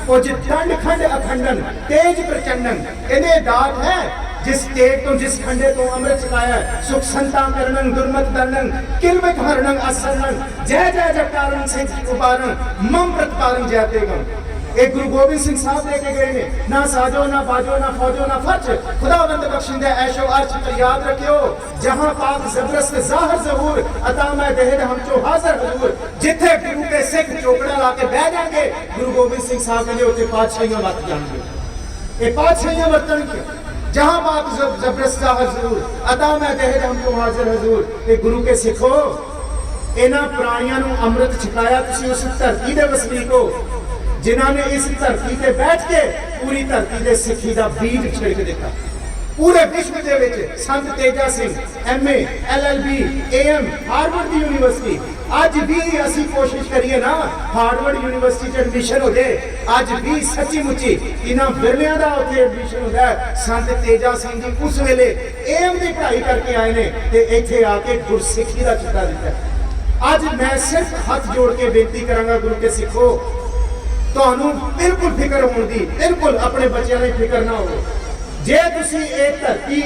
S2: ਕੁਝ ਦੰਡ ਖੰਡ ਅਖੰਡਨ ਤੇਜ ਪ੍ਰਚੰਡਨ। ਇਹਦੇ ਦਾਤ ਹੈ ਜਿਸ ਤੇਜ ਤੋਂ ਜਿਸ ਖੰਡੇ ਤੋਂ ਅੰਮ੍ਰਿਤ ਛਕਾਇਆ, ਸੁਖ ਸੰਤਾ ਕਰਨਨ ਦੁਰਮਤ ਦਰਨਨ ਕਿਲਮਤ ਹਰਨਨ ਅਸਰਨਨ ਜੈ ਜੈ ਜਗਤਾਰਨ ਸਿੰਘ ਉਪਾਰਨ ਮਮ ਪ੍ਰਤਪਾਰਨ ਜੈ ਤੇਗਮ। ਇਹ ਗੁਰੂ ਗੋਬਿੰਦ ਸਿੰਘ ਸਾਹਿਬ ਲੈ ਕੇ ਗਏ ਨੇ, ਨਾ ਸਾਜੋ ਨਾ ਬਾਜੋ ਨਾ ਫੌਜੋ ਨਾ ਫਰਚ, ਖੁਦਾਵੰਦ ਬਖਸ਼ਿੰਦੇ ਐਸ਼ੋ ਅਰਸ਼। ਪਰ ਯਾਦ ਰੱਖਿਓ ਜਹਾਂ ਪਾਕ ਜ਼ਬਰਦਸਤ ਜ਼ਾਹਰ ਜ਼ਹੂਰ ਅਤਾ ਮੈਂ ਦੇਹਦ ਹਮ ਚੋ ਹਾਜ਼ਰ ਹਜ਼ੂਰ। ਜਿੱਥੇ ਗੁਰੂ ਕੇ ਸਿੱਖ ਚੋਕੜਾ ਲਾ ਕੇ ਬਹਿ ਜਾਣਗੇ, ਗੁਰੂ ਗੋਬਿੰਦ ਸਿੰਘ ਸਾਹਿਬ ਕਹਿੰਦੇ ਉੱਥੇ ਪਾਤਸ਼ਾਹੀਆਂ ਵਰਤ ਜਾਣਗੇ। ਇਹ ਪਾਤਸ਼ਾਹੀਆਂ ਵਰਤਣਗੇ। ਜਹਾਂ ਪਾਕ ਜ਼ਬਰਦਸਤ ਜ਼ਾਹਰ ਜ਼ਹੂਰ ਅਤਾ ਮੈਂ ਦੇਹਦ ਹਮ ਚੋ ਹਾਜ਼ਰ ਹਜ਼ੂਰ। ਤੇ ਗੁਰੂ ਕੇ ਸਿੱਖੋ, ਇਹਨਾਂ ਪ੍ਰਾਣੀਆਂ ਨੂੰ ਅੰਮ੍ਰਿਤ ਛਕਾਇਆ, ਤੁਸੀਂ ਉਸ ਧਰਤੀ ਦੇ ਵਸਨੀਕ ਹੋ ਜਿਨ੍ਹਾਂ ਨੇ ਇਸ ਧਰਤੀ ਤੇ ਬੈਠ ਕੇ ਪੂਰੀ ਧਰਤੀ ਦੇ ਸਿੱਖੀ ਦਾ ਬੀਜ ਛਿੜਕ ਦਿੱਤਾ। ਪੂਰੇ ਵਿਸ਼ਵ ਦੇ ਵਿੱਚ ਸੰਤ Teja Singh MA LLB AM Harvard the university, ਅੱਜ ਵੀ ਅਸੀਂ ਕੋਸ਼ਿਸ਼ ਕਰੀਏ ਨਾ ਹਾਰਵਰਡ ਯੂਨੀਵਰਸਿਟੀ 'ਚ ਐਡਮਿਸ਼ਨ ਹੋ ਜਾਏ, ਅੱਜ ਵੀ ਸੱਚੀ ਮੁੱਚੀ ਇਹਨਾਂ ਵਿਰਲਿਆਂ ਦਾ ਉੱਥੇ ਐਡਮਿਸ਼ਨ ਹੁੰਦਾ ਹੈ। ਸੰਤ ਤੇਜਾ ਸਿੰਘ ਜੀ ਉਸ ਵੇਲੇ AM ਦੀ ਪੜ੍ਹਾਈ ਕਰਕੇ ਆਏ ਨੇ ਤੇ ਇੱਥੇ ਆ ਕੇ ਗੁਰਸਿੱਖੀ ਦਾ ਚਿੱਟਾ ਦਿੱਤਾ। ਅੱਜ ਮੈਂ ਸਿਰਫ ਹੱਥ ਜੋੜ ਕੇ ਬੇਨਤੀ ਕਰਾਂਗਾ ਗੁਰੂ ਕੇ ਸਿੱਖੋ, ਤੁਹਾਨੂੰ ਬਿਲਕੁਲ ਫਿਕਰ ਹੋਣ ਦੀ, ਬਿਲਕੁਲ ਆਪਣੇ ਬੱਚਿਆਂ ਦੀ ਫਿਕਰ ਨਾ ਹੋਵੇ। ਜੇ ਤੁਸੀਂ ਇਹ ਧਰਤੀ,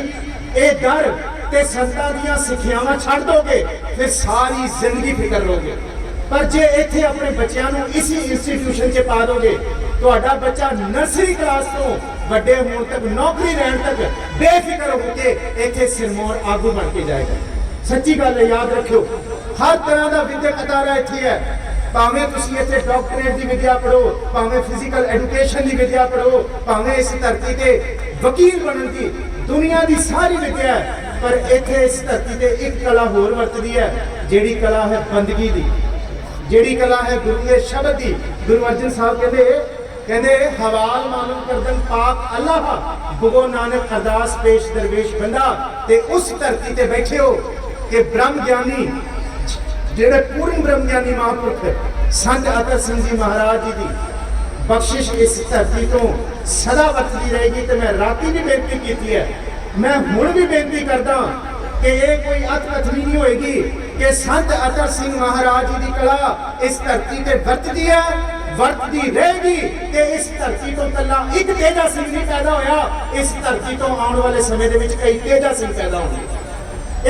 S2: ਇਹ ਦਰ ਤੇ ਸੰਤਾਂ ਦੀਆਂ ਸਿੱਖਿਆਵਾਂ ਛੱਡ ਦੋਗੇ, ਫਿਰ ਸਾਰੀ ਜ਼ਿੰਦਗੀ ਫਿਕਰ ਰਹੋਗੇ। ਪਰ ਜੇ ਇੱਥੇ ਆਪਣੇ ਬੱਚਿਆਂ ਨੂੰ ਇਸੇ ਇੰਸਟੀਟਿਊਸ਼ਨ 'ਚ ਪਾ ਦੋਗੇ, ਤੁਹਾਡਾ ਬੱਚਾ ਨਰਸਰੀ ਕਲਾਸ ਤੋਂ ਵੱਡੇ ਹੋਣ ਤੱਕ, ਨੌਕਰੀ ਲੈਣ ਤੱਕ ਬੇਫਿਕਰ ਹੋ ਕੇ ਇੱਥੇ ਸਿਰਮੌਰ ਆਗੂ ਬਣ ਕੇ ਜਾਏਗਾ। ਸੱਚੀ ਗੱਲ ਹੈ, ਯਾਦ ਰੱਖਿਓ, ਹਰ ਤਰ੍ਹਾਂ ਦਾ ਵਿਦਿਅਕ ਅਦਾਰਾ ਇੱਥੇ ਹੈ। ਭਾਵੇਂ ਤੁਸੀਂ ਇੱਥੇ ਡਾਕਟਰੇਟ ਦੀ ਵਿਦਿਆ ਪੜ੍ਹੋ, ਭਾਵੇਂ ਫਿਜ਼ੀਕਲ ਐਜੂਕੇਸ਼ਨ ਦੀ ਵਿਦਿਆ ਪੜ੍ਹੋ, ਭਾਵੇਂ ਇਸ ਧਰਤੀ ਤੇ ਵਕੀਲ ਬਣਨ ਦੀ, ਦੁਨੀਆ ਦੀ ਸਾਰੀ ਵਿਦਿਆ ਹੈ। ਪਰ ਇੱਥੇ ਇਸ ਧਰਤੀ ਤੇ ਇੱਕ ਕਲਾ ਹੋਰ ਵਰਤਦੀ ਹੈ, ਜਿਹੜੀ ਕਲਾ ਹੈ ਬੰਦਗੀ ਦੀ, ਜਿਹੜੀ ਕਲਾ ਹੈ ਗੁਰੂ ਦੇ ਸ਼ਬਦ ਦੀ। ਗੁਰੂ ਅਰਜਨ ਸਾਹਿਬ ਕਹਿੰਦੇ ਹਵਾਲ ਮਾਲੂਮ ਕਰਦਨ ਪਾਕ ਅੱਲਾਹ ਬੁਗੋ ਨਾਨਕ ਅਰਦਾਸ ਪੇਸ਼ ਦਰਵੇਸ਼ ਬੰਦਾ। ਤੇ ਉਸ ਧਰਤੀ ਤੇ ਬੈਠੇ ਹੋ ਕਿ ਬ੍ਰਹਮ ਗਿਆਨੀ, ਜਿਹੜੇ ਪੂਰਨ ਬ੍ਰਹਮ ਗਿਆਨੀ ਮਹਾਂਪੁਰਖ ਸੰਤ ਅਤਰ ਸਿੰਘ ਜੀ ਮਹਾਰਾਜ ਜੀ ਦੀ ਬਖਸ਼ਿਸ਼ ਇਸ ਧਰਤੀ ਤੋਂ ਸਦਾ ਵਰਤਦੀ ਰਹੇਗੀ। ਤੇ ਮੈਂ ਰਾਤੀ ਵੀ ਬੇਨਤੀ ਕੀਤੀ ਹੈ, ਮੈਂ ਹੁਣ ਵੀ ਬੇਨਤੀ ਕਰਦਾ ਕਿ ਇਹ ਕੋਈ ਅਤਕਥਨੀ ਨਹੀਂ ਹੋਏਗੀ ਕਿ ਸੰਤ ਅਤਰ ਸਿੰਘ ਮਹਾਰਾਜ ਜੀ ਦੀ ਕਲਾ ਇਸ ਧਰਤੀ ਤੇ ਵਰਤਦੀ ਹੈ, ਵਰਤਦੀ ਰਹੇਗੀ। ਤੇ ਇਸ ਧਰਤੀ ਤੋਂ ਕੱਲਾ ਇੱਕ ਤੇਜਾ ਸਿੰਘ ਨਹੀਂ ਪੈਦਾ ਹੋਇਆ, ਇਸ ਧਰਤੀ ਤੋਂ ਆਉਣ ਵਾਲੇ ਸਮੇਂ ਦੇ ਵਿੱਚ ਕਈ ਤੇਜਾ ਸਿੰਘ ਪੈਦਾ ਹੋਣਗੇ।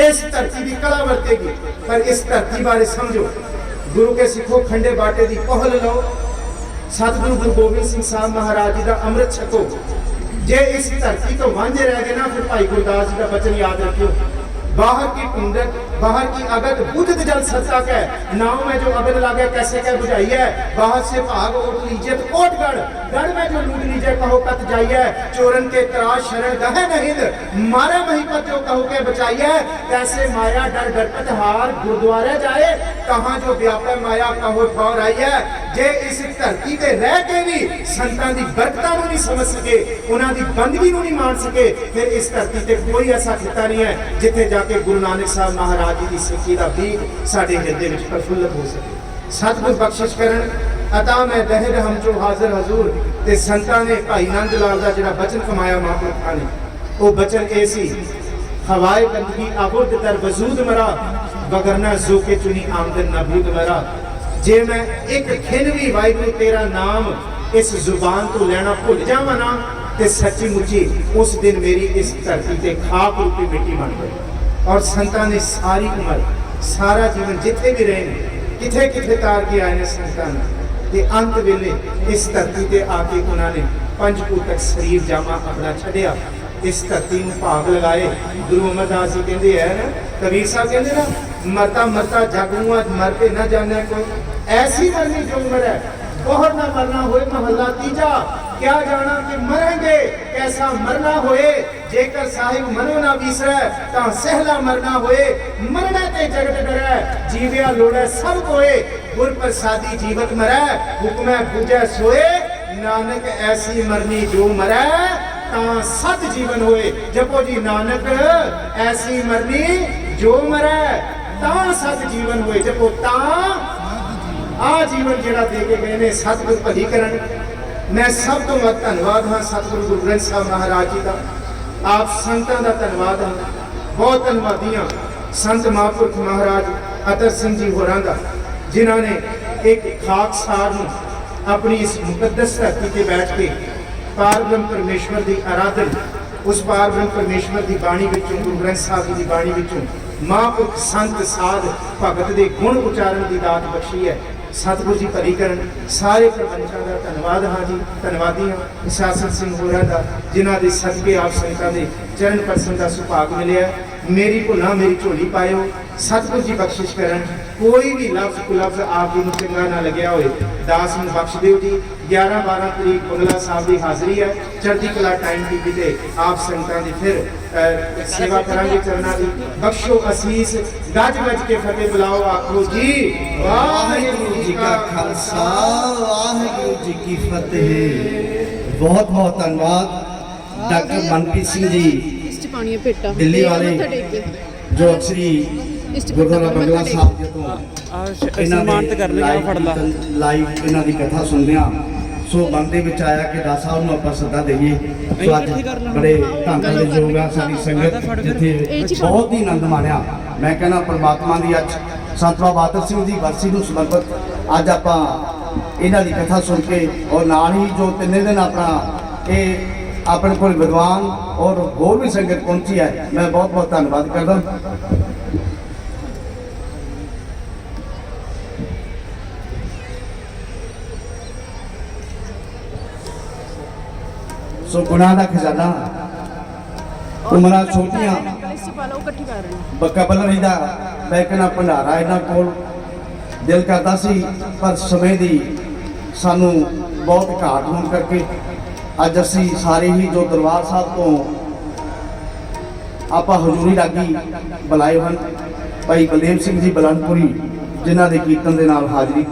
S2: ਇਸ ਧਰਤੀ ਦੀ ਕਲਾ ਵਰਤੇਗੀ। ਪਰ ਇਸ ਧਰਤੀ ਬਾਰੇ ਸਮਝੋ, ਗੁਰੂ ਕੇ ਸਿੱਖੋ, ਖੰਡੇ ਬਾਟੇ ਦੀ ਪਹੁਲ ਲਓ, ਸਤਿਗੁਰੂ ਗੁਰੂ ਗੋਬਿੰਦ ਸਿੰਘ ਸਾਹਿਬ ਮਹਾਰਾਜ ਜੀ ਦਾ ਅੰਮ੍ਰਿਤ ਛਕੋ। ਜੇ ਇਸ ਧਰਤੀ ਤੋਂ ਵਾਂਝੇ ਰਹਿ ਗਏ ਨਾ, ਫਿਰ ਭਾਈ ਗੁਰਦਾਸ ਜੀ ਦਾ ਬਚਨ ਯਾਦ ਰੱਖਿਓ, बाहर की टूंडक बाहर की अगत बुझत जल सत्ता कै नाव में जो अगन लागे कैसे कै बुझाई है। बाहर से भाग ओट लीजिए कोट गढ़ में जो लूट लीजिए कहो कत जाइए। चोरन के तराश शरण गहे नहीं मारे वहीं पर जो कहो के बचाइए। कैसे माया डर डरपत हार गुरुद्वारे जाए कहाँ जो व्यापे माया कहो ठौर आई है। जे इस धरती ते रह के भी संतां दी बरकतां नूं नहीं समझ सके, उन्हां दी बंदगी नूं नहीं मान सके, फिर इस धरती ते कोई ऐसा खिता नहीं है जिथे जाके गुरु नानक साहब महाराज जी की सिੱਖੀ ਦਾ ਬੀਜ ਸਾਡੇ ਹਿਰਦੇ ਵਿੱਚ ਪ੍ਰਫੁੱਲਤ ਹੋ ਸਕੇ। ਸਤਿਗੁਰ ਬਖਸ਼ਿਸ਼ ਕਰਨ ਅਤਾ ਮੈਂ ਦਹਿਰ ਹਮ ਚੋ ਹਾਜ਼ਰ ਹਜ਼ੂਰ। ਤੇ ਸੰਤਾਂ ਨੇ ਭਾਈ ਨੰਦ ਲਾਲ ਦਾ ਜਿਹੜਾ ਬਚਨ ਕਮਾਇਆ ਮਹਾਂਪੁਰਖਾਂ ਨੇ, ਉਹ ਬਚਨ ਇਹ ਸੀ, ਹਵਾਏ ਬੰਦਗੀ ਆਬੁਰਦ ਦਰ ਵਜੂਦ ਮਰਾ ਵਗਰਨਾ ਜ਼ੋ ਕੇ ਚੁਨੀ ਆਮਦਨ ਨਬੂਦ ਮਰਾ। ਜੇ ਮੈਂ ਇੱਕ ਖਿਨ ਵੀ ਵਾਹਿਗੁਰੂ ਤੇਰਾ ਨਾਮ ਇਸ ਜ਼ੁਬਾਨ ਤੋਂ ਲੈਣਾ ਭੁੱਲ ਜਾਵਾਂ ਨਾ, ਤੇ ਸੱਚੀ ਮੁੱਚੀ ਉਸ ਦਿਨ ਮੇਰੀ ਇਸ ਧਰਤੀ ਤੇ ਖਾਕ ਰੂਪੀ ਮਿੱਟੀ ਬਣ ਗਈ। और संतां ने सारी उम्र सारा जीवन जिथे भी रहे किथे किथे तार के आए ने संतां ते अंत वेले इस धरती ते आके उन्होंने पंचभूतक शरीर जामा अपना छड़िया। इस धरती में भाग लगाए। गुरु अमरदास जी कहते हैं ना, कबीर साहब कहते ना, मरता मरता जगूआ मर के न जाने कोई, ऐसी मरनी जो मरे बहुत न मरना होए। महला तीजा, क्या जाना कि मरेंगे कैसा मरना होए, जेकर साहिब मनो ना विसरै तां सहला मरना होए। मरना ते जगत डरै, जीविया लोड़ै सब कोए, गुर प्रसादी जीवत मरै, हुक्मै पूजै सोए। नानक ऐसी मरनी जो मरै तां सत जीवन होए। जपो जी नानक ऐसी मरनी जो मरै तां सत जीवन होए। जपो तां आ जीवन जेड़ा दे के गए ने सतगुर भली करन। मैं सब तो वध धन्नवाद हाँ सतगुरु गुरु ग्रंथ साहब महाराज जी का, आप संतां दा धन्नवाद हाँ, बहुत धन्नवादी हाँ संत महापुरख महाराज अतर सिंह जी होरां दा, जिन्हां ने एक खाकसार नूं अपनी इस मुकद्दस धरती ते बैठ के पारब्रह्म परमेश्वर की आराधन, उस पारब्रह्म परमेश्वर की बाणी विचों, गुरु ग्रंथ साहब जी की बाणी विचों महापुरख संत साध भगत के गुण उचारण की दात बख्शी है। सतगुरु जी भली करन। सारे प्रबंधकों का धन्नवाद हाँ जी, धन्नवादी हाँ शासन सिंह होरां दा, जिन्हां दे सदके आप संतां दे चरण परसन का सुभाग मिलिया। मेरी भुना मेरी झोली पायो, सतगुरु जी बख्शिश करन। कोई भी लफ्ज कुलफ्ज आप जी नूं चंगा ना लग्या होए, दास नूं बख्श दिओ जी। 11-12 तरीक बंगला साहब की हाज़री है, चढ़ती कला टाइम टीवी ते आप संतां दी फिर सेवा करांगे चरणा दी। बख्शो असीस, गज गज के फतेह बुलाओ, आखो जी
S1: वाहिगुरू जी का खालसा वाहिगुरू जी की फतेह। बहुत बहुत धन्यवाद डॉक्टर मनप्रीत सिंह जी दिल्ली वाले, जो अक्सरी गुरुद्वारा बंगला साहब जी तो
S3: सम्मानित कर लिया फड़ ला
S1: लाइव इन्हां दी कथा सुनदे हां। सो मन दे विच आया कि दास साहब नूं आपां सदा देईए। सो अज बड़े धन्नवाद दे योग आ साडी संगत जिथे बहुत ही आनंद माणिया। मैं कहना परमात्मा दी अज संत बाबा बादल सिंह दी बरसी नूं समर्पित अज आपां इन्हां दी कथा सुन के, और नाल ही जो 3 दिन अपना ये अपने को विद्वान और होर भी संगत पहुंची है, मैं बहुत बहुत धन्यवाद करदा। सो गुनाह दा खजाना उमरां छोटियां बक्का बल रहिंदा, मैं कहना भंडारा इन्हां कोल दिल करदा सी, पर समय दी सानू बहुत घाट होण करके अज असी सारे ही जो दरबार साहब तो आपां हजूरी रागी बुलाए हन, भाई बलदेव सिंह जी बलंदपुरी, जिन्हां दे कीर्तन दे नाल हाजरी